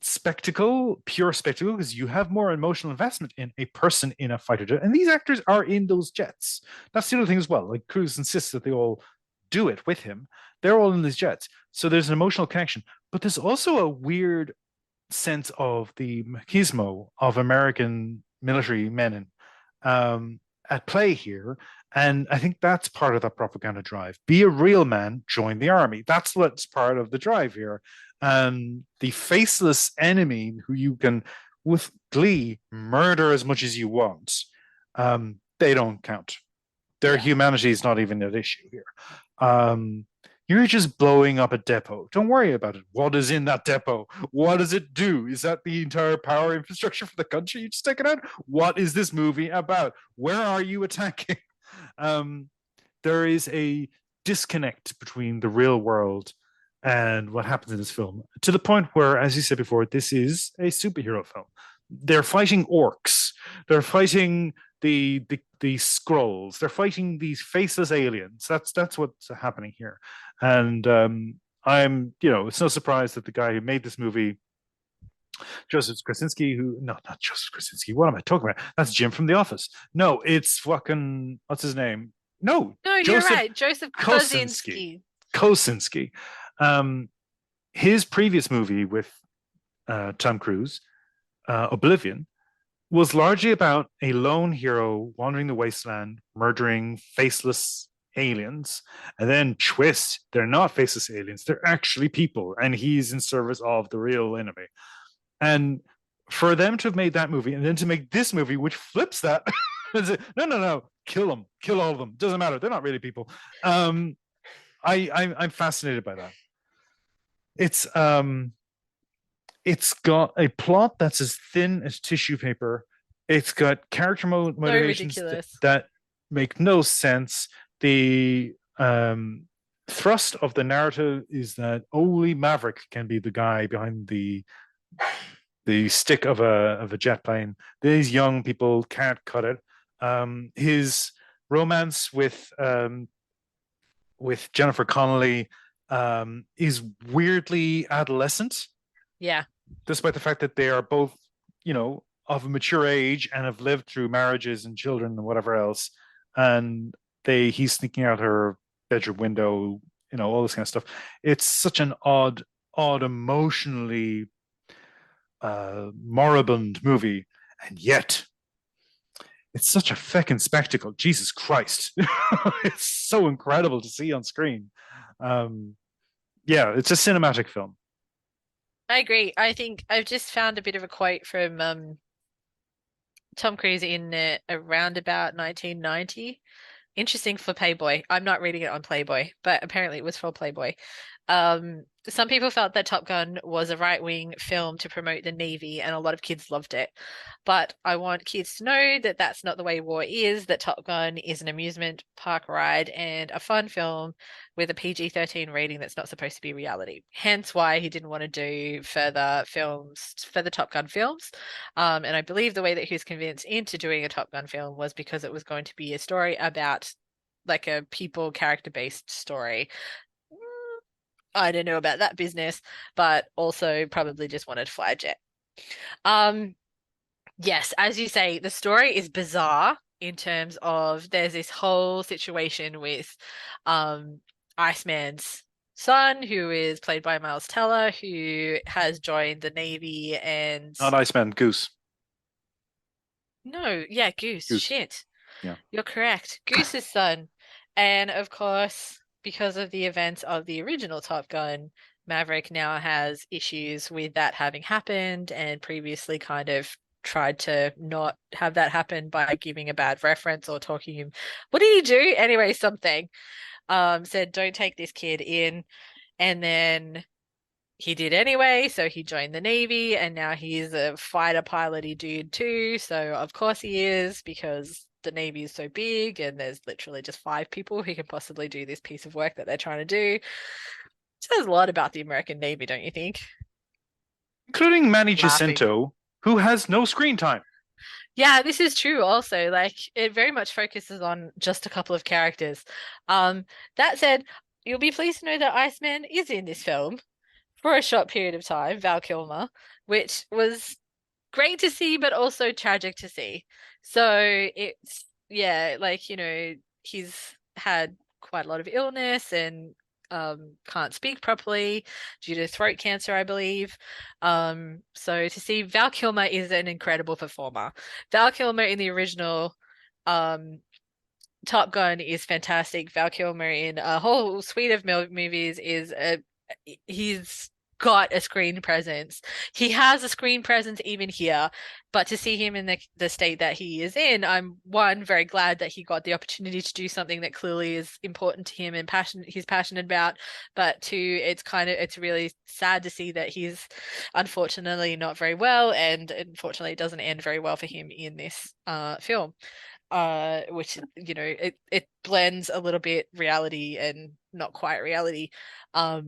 spectacle, pure spectacle, because you have more emotional investment in a person in a fighter jet, and these actors are in those jets. That's the other thing as well. Like Cruise insists that they all do it with him. They're all in these jets, so there's an emotional connection. But there's also a weird sense of the machismo of American military men at play here. And I think that's part of that propaganda drive. Be a real man, join the army. That's what's part of the drive here. and the faceless enemy who you can, with glee, murder as much as you want, they don't count. Their humanity is not even at issue here. You're just blowing up a depot. Don't worry about it. What is in that depot? What does it do? Is that the entire power infrastructure for the country? You just take it out. What is this movie about? Where are you attacking? There is a disconnect between the real world and what happens in this film, to the point where, as you said before, this is a superhero film. They're fighting orcs. They're fighting the scrolls. They're fighting these faceless aliens. That's what's happening here. And I'm, it's no surprise that the guy who made this movie, Joseph Krasinski, not Joseph Krasinski. What am I talking about? That's Jim from The Office. No, it's fucking, what's his name? No, you're right. Joseph Kosinski. Kosinski. His previous movie with Tom Cruise, Oblivion, was largely about a lone hero wandering the wasteland, murdering faceless aliens. And then twist, they're not faceless aliens, they're actually people, and he's in service of the real enemy. And for them to have made that movie and then to make this movie, which flips that, no, kill them, kill all of them. Doesn't matter. They're not really people. I'm fascinated by that. It's got a plot that's as thin as tissue paper. It's got character motivations that make no sense. The thrust of the narrative is that only Maverick can be the guy behind the stick of a jet plane. These young people can't cut it. His romance with Jennifer Connelly is weirdly adolescent. Yeah. Despite the fact that they are both, of a mature age and have lived through marriages and children and whatever else. And he's sneaking out her bedroom window, all this kind of stuff. It's such an odd, emotionally moribund movie. And yet it's such a feckin' spectacle. Jesus Christ. It's so incredible to see on screen. It's a cinematic film. I agree. I think I've just found a bit of a quote from Tom Cruise in around about 1990. Interesting for Playboy. I'm not reading it on Playboy, but apparently it was for Playboy. Some people felt that Top Gun was a right-wing film to promote the Navy, and a lot of kids loved it. But I want kids to know that that's not the way war is, that Top Gun is an amusement park ride and a fun film with a PG-13 rating that's not supposed to be reality. Hence why he didn't want to do further Top Gun films. And I believe the way that he was convinced into doing a Top Gun film was because it was going to be a story about like a people character-based story. I don't know about that business, but also probably just wanted to fly a jet. Yes, as you say, the story is bizarre in terms of there's this whole situation with Iceman's son, who is played by Miles Teller, who has joined the Navy and... Not Iceman, Goose. No, yeah, Goose. Shit. Yeah. You're correct. Goose's son. And of course, because of the events of the original Top Gun, Maverick now has issues with that having happened and previously kind of tried to not have that happen by giving a bad reference or talking him. What did he do? Anyway, something. Said, don't take this kid in. And then he did anyway, so he joined the Navy, and now he's a fighter pilot-y dude too. So of course he is, because the Navy is so big and there's literally just 5 people who can possibly do this piece of work that they're trying to do. It says a lot about the American Navy, don't you think? Including Manny Jacinto, who has no screen time. Yeah, this is true also. Like, it very much focuses on just a couple of characters. That said, you'll be pleased to know that Iceman is in this film for a short period of time, Val Kilmer, which was great to see, but also tragic to see. So it's, he's had quite a lot of illness and can't speak properly due to throat cancer, I believe. So to see Val Kilmer is an incredible performer. Val Kilmer in the original Top Gun is fantastic. Val Kilmer in a whole suite of movies is he's got a screen presence. He has a screen presence even here, but to see him in the state that he is in, I'm one, very glad that he got the opportunity to do something that clearly is important to him and he's passionate about. But two, it's really sad to see that he's unfortunately not very well, and unfortunately it doesn't end very well for him in this film. Which, you know, it blends a little bit reality and not quite reality a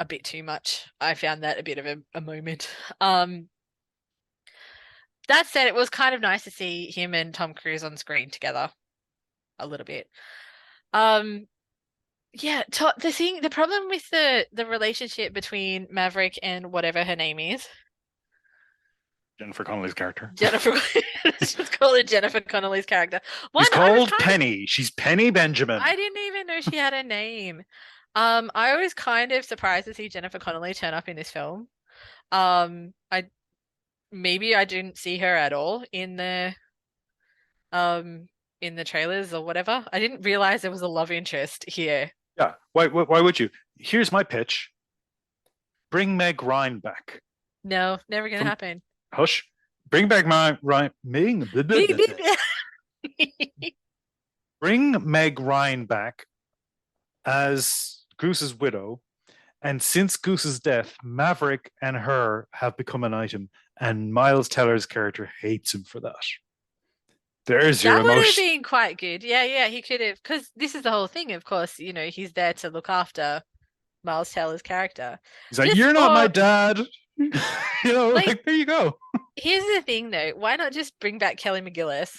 bit too much. I found that a bit of a moment. That said, it was kind of nice to see him and Tom Cruise on screen together a little bit. Yeah, the problem with the relationship between Maverick and whatever her name is, Jennifer Connelly's character. Jennifer. Let's just call it Jennifer Connelly's character. She's called Penny. She's Penny Benjamin. I didn't even know she had a name. I was kind of surprised to see Jennifer Connelly turn up in this film. I didn't see her at all in the trailers or whatever. I didn't realize there was a love interest here. Yeah. Why would you? Here's my pitch. Bring Meg Ryan back. No, never gonna happen. Hush. Bring back Ryan. Bring Meg Ryan back as Goose's widow. And since Goose's death, Maverick and her have become an item, and Miles Teller's character hates him for that. There's your emotion. That would have been quite good. Yeah, he could have, because this is the whole thing, of course, you know, he's there to look after Miles Teller's character. He's like, you're not my dad. You know, like, there you go. Here's the thing, though. Why not just bring back Kelly McGillis?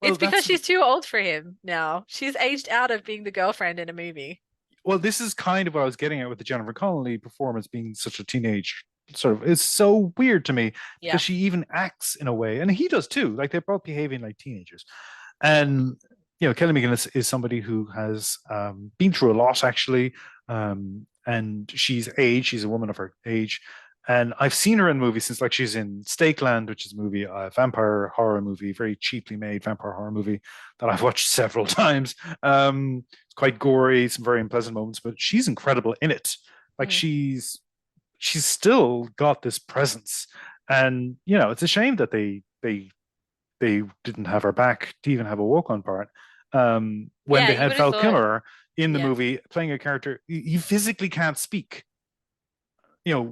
Well, it's because she's too old for him now. She's aged out of being the girlfriend in a movie. Well, this is kind of what I was getting at with the Jennifer Connelly performance being such a teenage sort of. It's so weird to me because she even acts in a way, and he does too. Like they're both behaving like teenagers. And you know, Kelly McGillis is somebody who has been through a lot actually, and she's aged. She's a woman of her age. And I've seen her in movies since, like, she's in Stakeland, which is a movie, a vampire horror movie, very cheaply made vampire horror movie that I've watched several times. It's quite gory, some very unpleasant moments, but she's incredible in it. Like she's still got this presence, and you know, it's a shame that they didn't have her back to even have a walk-on part. When they had Val Kilmer in the movie playing a character, he physically can't speak. You know,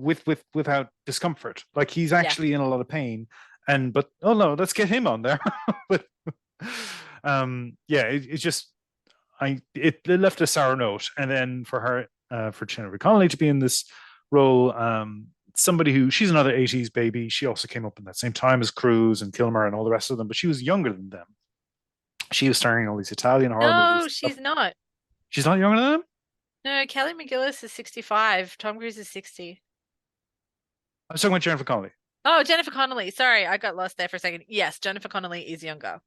without discomfort, like he's actually in a lot of pain, but oh no, let's get him on there. But it just it left a sour note, and then for her, for Jennifer Connelly to be in this role, somebody who she's another 80s baby. She also came up in that same time as Cruise and Kilmer and all the rest of them, but she was younger than them. She was starring in all these Italian horror movies. No, she's not. She's not younger than them? No, Kelly McGillis is 65. Tom Cruise is 60. I'm talking about Jennifer Connelly. Oh, Jennifer Connelly. Sorry, I got lost there for a second. Yes, Jennifer Connelly is younger.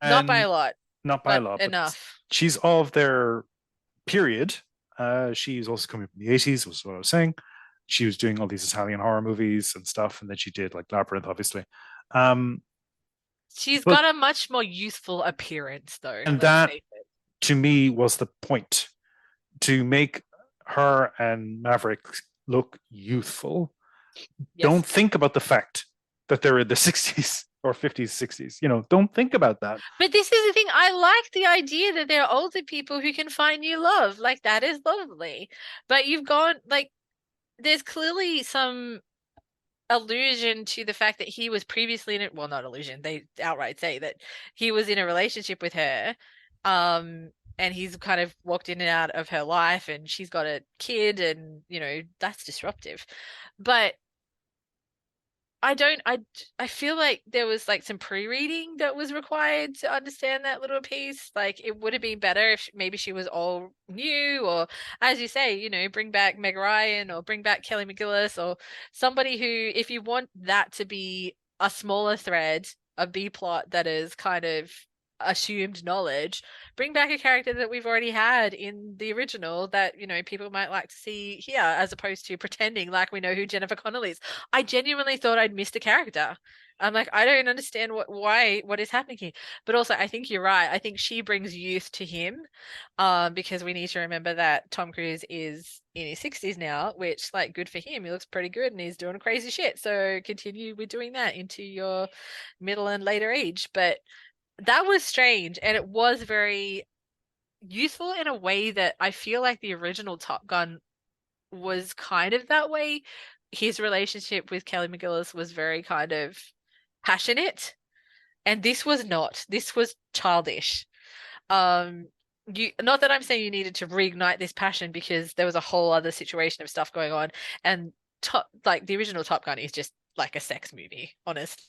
Not by a lot. Not by a lot. Enough. She's of their period. She's also coming up in the 80s, was what I was saying. She was doing all these Italian horror movies and stuff, and then she did like Labyrinth, obviously. She's got a much more youthful appearance, though. And that, to me, was the point. To make her and Maverick look youthful. Yes. Don't think about the fact that they're in the 60s or 50s, 60s. You know, don't think about that. But this is the thing. I like the idea that there are older people who can find new love. Like, that is lovely. But you've gone, like, there's clearly some allusion to the fact that he was previously in it. Well, not allusion. They outright say that he was in a relationship with her. And he's kind of walked in and out of her life, and she's got a kid, and, you know, that's disruptive. But I feel like there was like some pre-reading that was required to understand that little piece. Like, it would have been better if maybe she was all new, or, as you say, you know, bring back Meg Ryan or bring back Kelly McGillis or somebody who, if you want that to be a smaller thread, a B plot that is kind of assumed knowledge. Bring back a character that we've already had in the original that, you know, people might like to see here, as opposed to pretending like we know who Jennifer Connelly is. I genuinely thought I'd missed a character. I'm like, I don't understand what is happening here. But also, I think you're right. I think she brings youth to him, because we need to remember that Tom Cruise is in his 60s now, which, like, good for him. He looks pretty good and he's doing crazy shit. So continue with doing that into your middle and later age. But that was strange, and it was very useful in a way that I feel like the original Top Gun was kind of that way. His relationship with Kelly McGillis was very kind of passionate, and this was not. This was childish. Not that I'm saying you needed to reignite this passion, because there was a whole other situation of stuff going on, and like the original Top Gun is just like a sex movie, honest.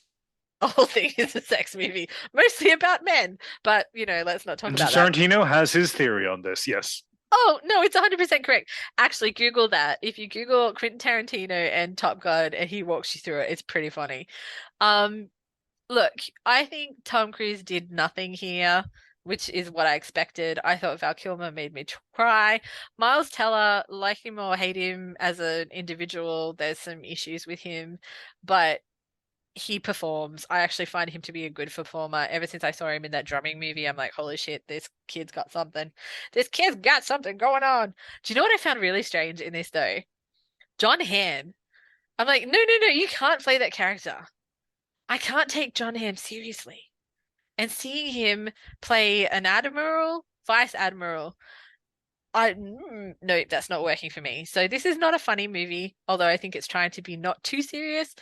The whole thing is a sex movie, mostly about men. But, you know, let's not talk about that. Tarantino has his theory on this, yes. Oh, no, it's 100% correct. Actually, Google that. If you Google Quentin Tarantino and Top Gun and he walks you through it, it's pretty funny. Look, I think Tom Cruise did nothing here, which is what I expected. I thought Val Kilmer made me cry. Miles Teller, like him or hate him as an individual, there's some issues with him, but he performs. I actually find him to be a good performer. Ever since I saw him in that drumming movie, I'm like, holy shit, this kid's got something. This kid's got something going on. Do you know what I found really strange in this, though? John Hamm. I'm like, no, you can't play that character. I can't take John Hamm seriously. And seeing him play an admiral, vice admiral, no, that's not working for me. So this is not a funny movie, although I think it's trying to be not too serious.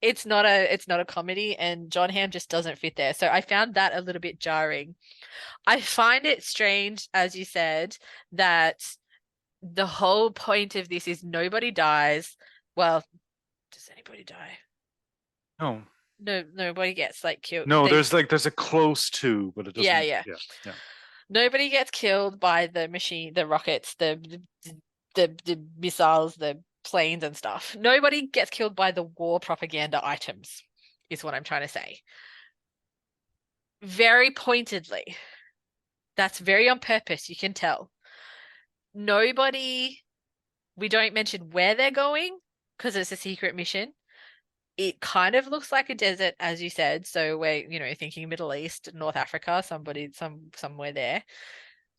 It's not a comedy, and John Hamm just doesn't fit there. So I found that a little bit jarring. I find it strange, as you said, that the whole point of this is nobody dies. Well, does anybody die? No. No, nobody gets like killed. No, there's a close to, but it doesn't. Yeah. Nobody gets killed by the machine, the rockets, the missiles, the planes and stuff. Nobody gets killed by the war propaganda items, is what I'm trying to say. Very pointedly. That's very on purpose, you can tell. We don't mention where they're going because it's a secret mission. It kind of looks like a desert, as you said. So we're, thinking Middle East, North Africa, somewhere there.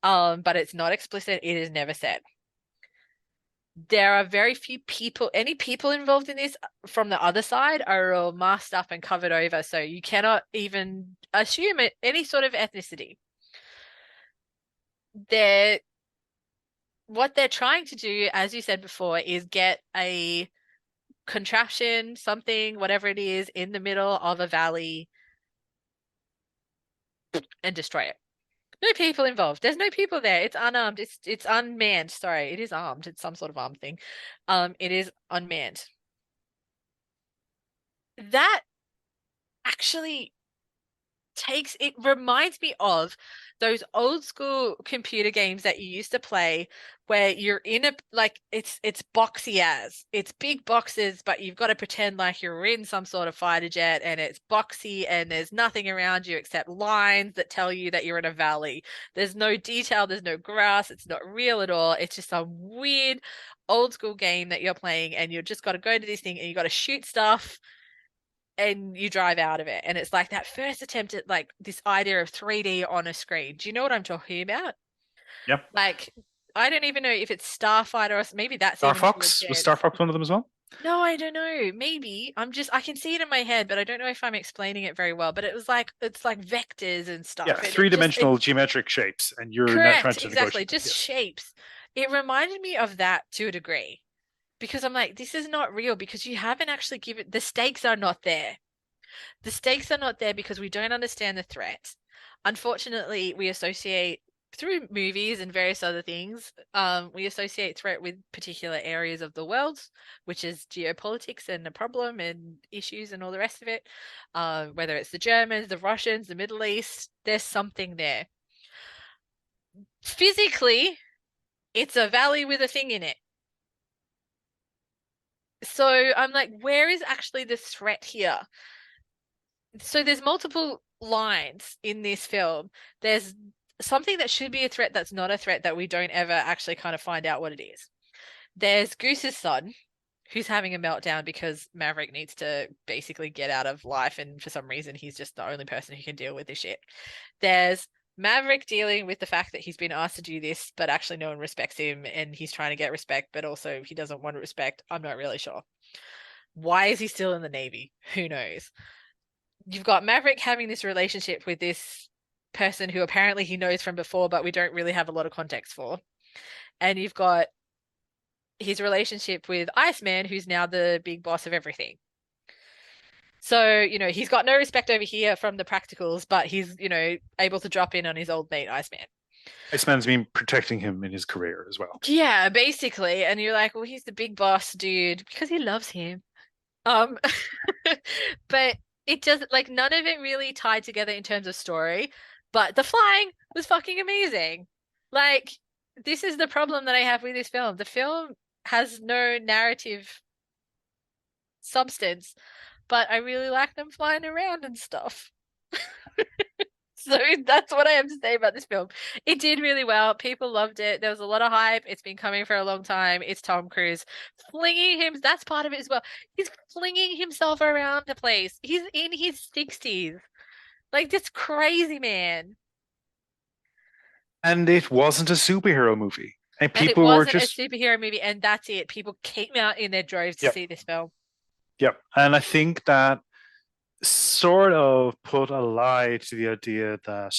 But it's not explicit. It is never said. There are very few people, any people involved in this from the other side are all masked up and covered over. So you cannot even assume any sort of ethnicity. What they're trying to do, as you said before, is get a contraption, something, whatever it is, in the middle of a valley and destroy it. No people involved. There's no people there. It's unarmed. It's unmanned. Sorry, it is armed. It's some sort of armed thing. It is unmanned. That actually it reminds me of those old school computer games that you used to play where you're in it's boxy it's big boxes, but you've got to pretend like you're in some sort of fighter jet, and it's boxy and there's nothing around you except lines that tell you that you're in a valley. There's no detail, there's no grass, it's not real at all. It's just some weird old school game that you're playing, and you've just got to go to this thing and you got to shoot stuff and you drive out of it. And it's like that first attempt at like this idea of 3D on a screen. Do you know what I'm talking about? Yep. Like, I don't even know if it's Starfighter or maybe that's Star Fox. Was Star Fox one of them as well? No, I don't know. Maybe I can see it in my head, but I don't know if I'm explaining it very well. But it's like vectors and stuff. Yeah, three-dimensional geometric shapes, and you're correct, trying to exactly, just shapes. It reminded me of that to a degree. Because I'm like, this is not real, because you haven't actually given, the stakes are not there. The stakes are not there because we don't understand the threat. Unfortunately, we associate through movies and various other things, we associate threat with particular areas of the world, which is geopolitics and a problem and issues and all the rest of it. Whether it's the Germans, the Russians, the Middle East, there's something there. Physically, it's a valley with a thing in it. So I'm like, where is actually the threat here? So there's multiple lines in this film. There's something that should be a threat that's not a threat that we don't ever actually kind of find out what it is. There's Goose's son, who's having a meltdown because Maverick needs to basically get out of life, and for some reason he's just the only person who can deal with this shit. There's Maverick dealing with the fact that he's been asked to do this, but actually no one respects him, and he's trying to get respect, but also he doesn't want respect. I'm not really sure. Why is he still in the Navy? Who knows? You've got Maverick having this relationship with this person who apparently he knows from before, but we don't really have a lot of context for. And you've got his relationship with Iceman, who's now the big boss of everything. So, he's got no respect over here from the practicals, but he's, able to drop in on his old mate, Iceman. Iceman's been protecting him in his career as well. Yeah, basically. And you're like, well, he's the big boss dude because he loves him. But it doesn't, like, none of it really tied together in terms of story, but the flying was fucking amazing. Like, this is the problem that I have with this film. The film has no narrative substance, but I really like them flying around and stuff. So that's what I have to say about this film. It did really well. People loved it. There was a lot of hype. It's been coming for a long time. It's Tom Cruise flinging him. That's part of it as well. He's flinging himself around the place. He's in his 60s. Like, that's crazy, man. And it wasn't a superhero movie. And And it people were wasn't just a superhero movie, and that's it. People came out in their droves to Yep. see this film. Yep. And I think that sort of put a lie to the idea that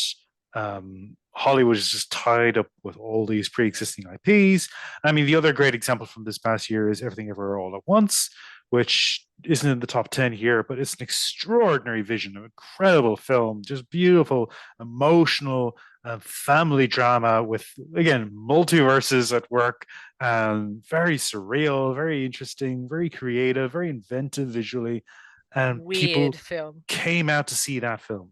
Hollywood is just tied up with all these pre-existing IPs. I mean, the other great example from this past year is Everything Everywhere All at Once, which isn't in the top 10 here, but it's an extraordinary vision, an incredible film, just beautiful, emotional, family drama with, again, multiverses at work, and very surreal, very interesting, very creative, very inventive visually. And people Weird film. came out to see that film.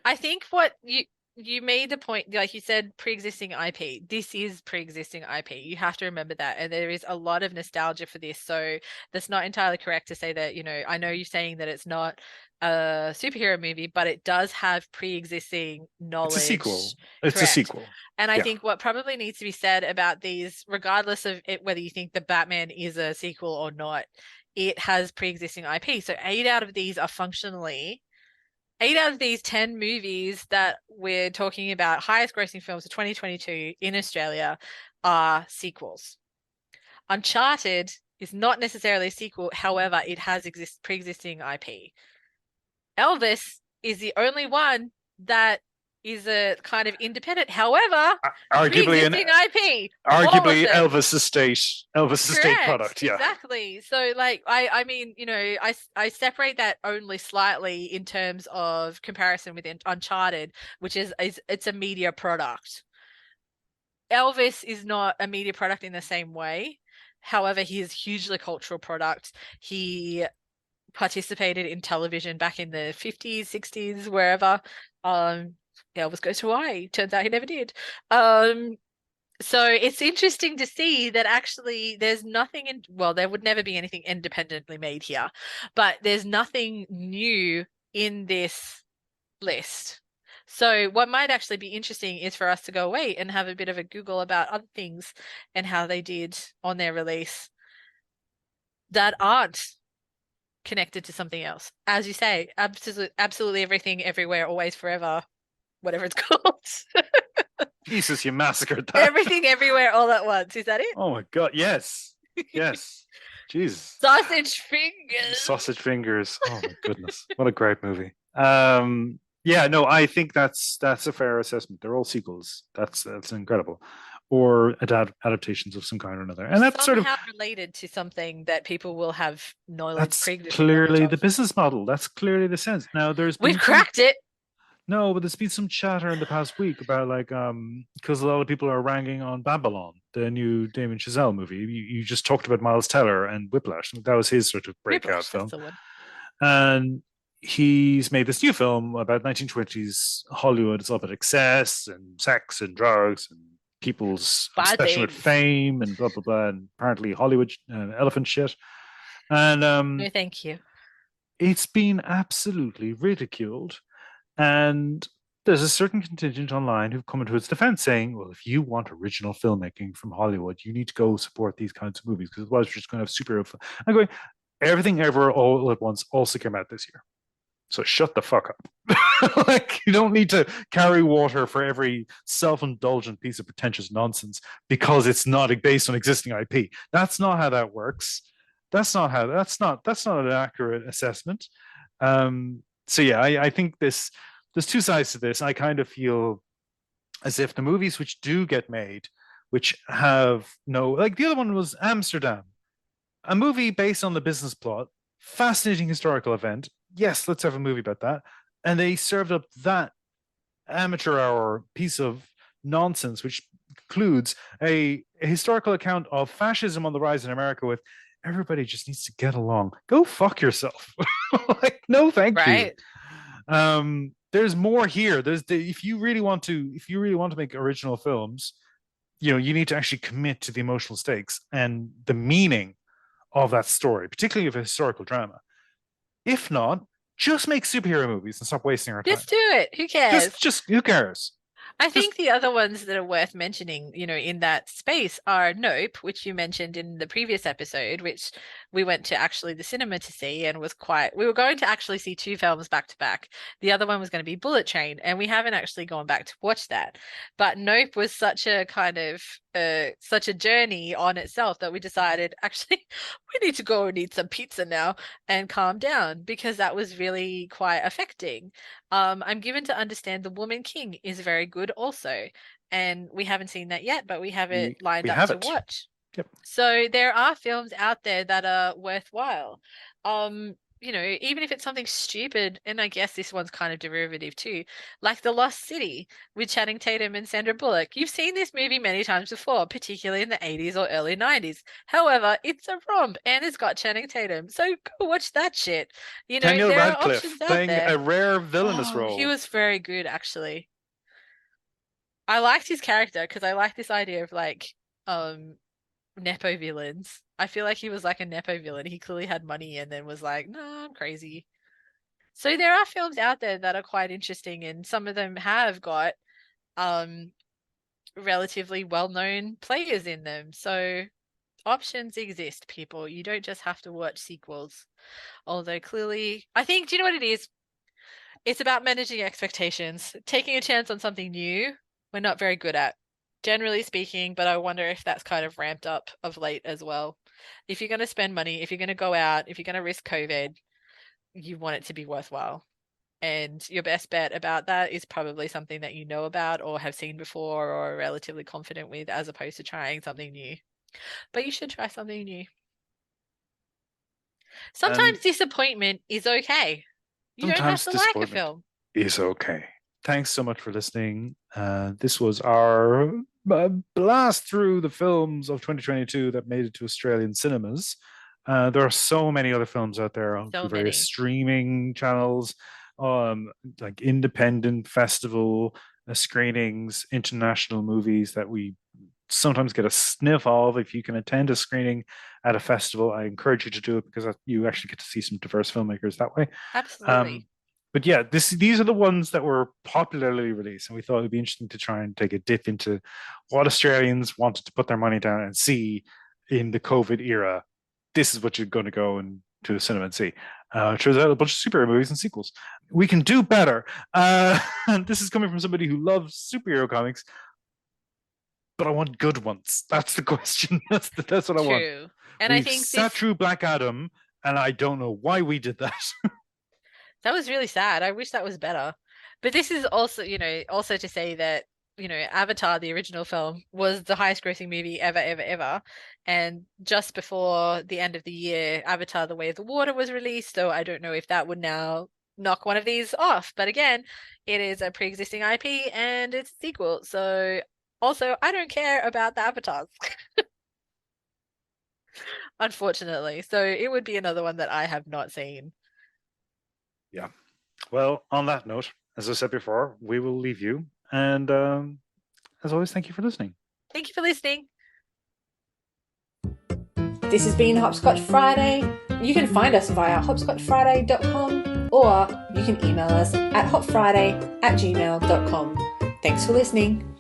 I think what you made the point, like you said, pre-existing IP. This is pre-existing IP. You have to remember that, and there is a lot of nostalgia for this. So that's not entirely correct to say that. I know you're saying that it's not a superhero movie, but it does have pre-existing knowledge. It's a sequel. It's a Correct. sequel. And I Yeah. think what probably needs to be said about these, regardless of whether you think the Batman is a sequel or not, it has pre-existing IP. So 8 out of these 10 movies that we're talking about, highest grossing films of 2022 in Australia, are sequels. Uncharted is not necessarily a sequel, however, it has pre-existing IP. Elvis is the only one that is a kind of independent, however, arguably pre-existing IP. Arguably All of them. Elvis estate product. Yeah. Exactly. So, like, I mean, I separate that only slightly in terms of comparison with Uncharted, which is it's a media product. Elvis is not a media product in the same way. However, he is hugely cultural product. He participated in television back in the 50s, 60s, wherever. Elvis Goes to Hawaii. Turns out he never did. So it's interesting to see that actually there's nothing there would never be anything independently made here, but there's nothing new in this list. So what might actually be interesting is for us to go away and have a bit of a Google about other things and how they did on their release that aren't connected to something else. As you say, absolutely everything, everywhere, always, forever, whatever it's called. Jesus, you massacred that. Everything, everywhere, all at once. Is that it? Oh my God. Yes. Yes. Jesus. Sausage fingers. Sausage fingers. Oh my goodness. What a great movie. Yeah, no, I think that's a fair assessment. They're all sequels. That's incredible. Or adaptations of some kind or another. And that's somehow sort of related to something that people will have knowledge. That's clearly knowledge the of. business model. That's clearly the sense. Now We've cracked it. No, but there's been some chatter in the past week about because a lot of people are ranking on Babylon, the new Damien Chazelle movie. You just talked about Miles Teller and Whiplash. That was his sort of breakout film. And he's made this new film about 1920s Hollywood. It's all about excess and sex and drugs and people's obsession with fame and blah, blah, blah. And apparently Hollywood elephant shit. And no, thank you. It's been absolutely ridiculed. And there's a certain contingent online who've come into its defense saying, well, if you want original filmmaking from Hollywood, you need to go support these kinds of movies because otherwise we're just going to have superhero film. I'm going, everything ever all at once also came out this year. So shut the fuck up. Like, you don't need to carry water for every self-indulgent piece of pretentious nonsense because it's not based on existing IP. That's not how that works. That's not an accurate assessment. So yeah, I think there's two sides to this. I kind of feel as if the movies which do get made, which have no, like the other one was Amsterdam, a movie based on the business plot, fascinating historical event. Yes, let's have a movie about that. And they served up that amateur hour piece of nonsense, which includes a historical account of fascism on the rise in America with everybody just needs to get along. Go fuck yourself. Like, no, thank you. Right. There's more here. If you really want to make original films, you need to actually commit to the emotional stakes and the meaning of that story, particularly of a historical drama. If not, just make superhero movies and stop wasting our time. Just do it. Who cares? Just who cares? I think the other ones that are worth mentioning, in that space are Nope, which you mentioned in the previous episode, which we went to actually the cinema to see and we were going to actually see two films back to back. The other one was going to be Bullet Train, and we haven't actually gone back to watch that. But Nope was such a kind of such a journey on itself that we decided actually we need to go and eat some pizza now and calm down because that was really quite affecting. I'm given to understand The Woman King is very good also, and we haven't seen that yet, but we have it lined up to watch. Yep. So there are films out there that are worthwhile. Even if it's something stupid, and I guess this one's kind of derivative too, like The Lost City with Channing Tatum and Sandra Bullock. You've seen this movie many times before, particularly in the 80s or early 90s. However, it's a romp and it's got Channing Tatum. So go watch that shit. Daniel there Radcliffe are options out playing there. a rare villainous role. He was very good, actually. I liked his character because I like this idea of Nepo villains. I feel like he was like a Nepo villain. He clearly had money and then was like, nah, I'm crazy. So there are films out there that are quite interesting, and some of them have got relatively well-known players in them. So options exist, people. You don't just have to watch sequels. Although clearly, I think, do you know what it is? It's about managing expectations. Taking a chance on something new, we're not very good at, generally speaking, but I wonder if that's kind of ramped up of late as well. If you're going to spend money, if you're going to go out, if you're going to risk COVID, you want it to be worthwhile. And your best bet about that is probably something that you know about or have seen before or are relatively confident with, as opposed to trying something new. But you should try something new. Sometimes disappointment is okay. You don't have to like a film. Is okay. Thanks so much for listening. This was our blast through the films of 2022 that made it to Australian cinemas. There are so many other films out there on various streaming channels, like independent festival screenings, international movies that we sometimes get a sniff of. If you can attend a screening at a festival, I encourage you to do it because you actually get to see some diverse filmmakers that way. Absolutely. But yeah, these are the ones that were popularly released, and we thought it'd be interesting to try and take a dip into what Australians wanted to put their money down and see in the COVID era. This is what you're going to go and to the cinema and see. Turns out a bunch of superhero movies and sequels. We can do better. And this is coming from somebody who loves superhero comics, but I want good ones. That's the question. That's what I want. True. And I think sat through Black Adam, and I don't know why we did that. That was really sad. I wish that was better. But this is also, also to say that, Avatar, the original film, was the highest grossing movie ever, ever, ever. And just before the end of the year, Avatar, The Way of the Water was released. So I don't know if that would now knock one of these off. But again, it is a pre-existing IP and it's a sequel. So also, I don't care about the Avatars. Unfortunately. So it would be another one that I have not seen. Yeah. Well, on that note, as I said before, we will leave you. And as always, thank you for listening. Thank you for listening. This has been Hopscotch Friday. you can find us via hopscotchfriday.com or you can email us at hopfriday@gmail.com. Thanks for listening.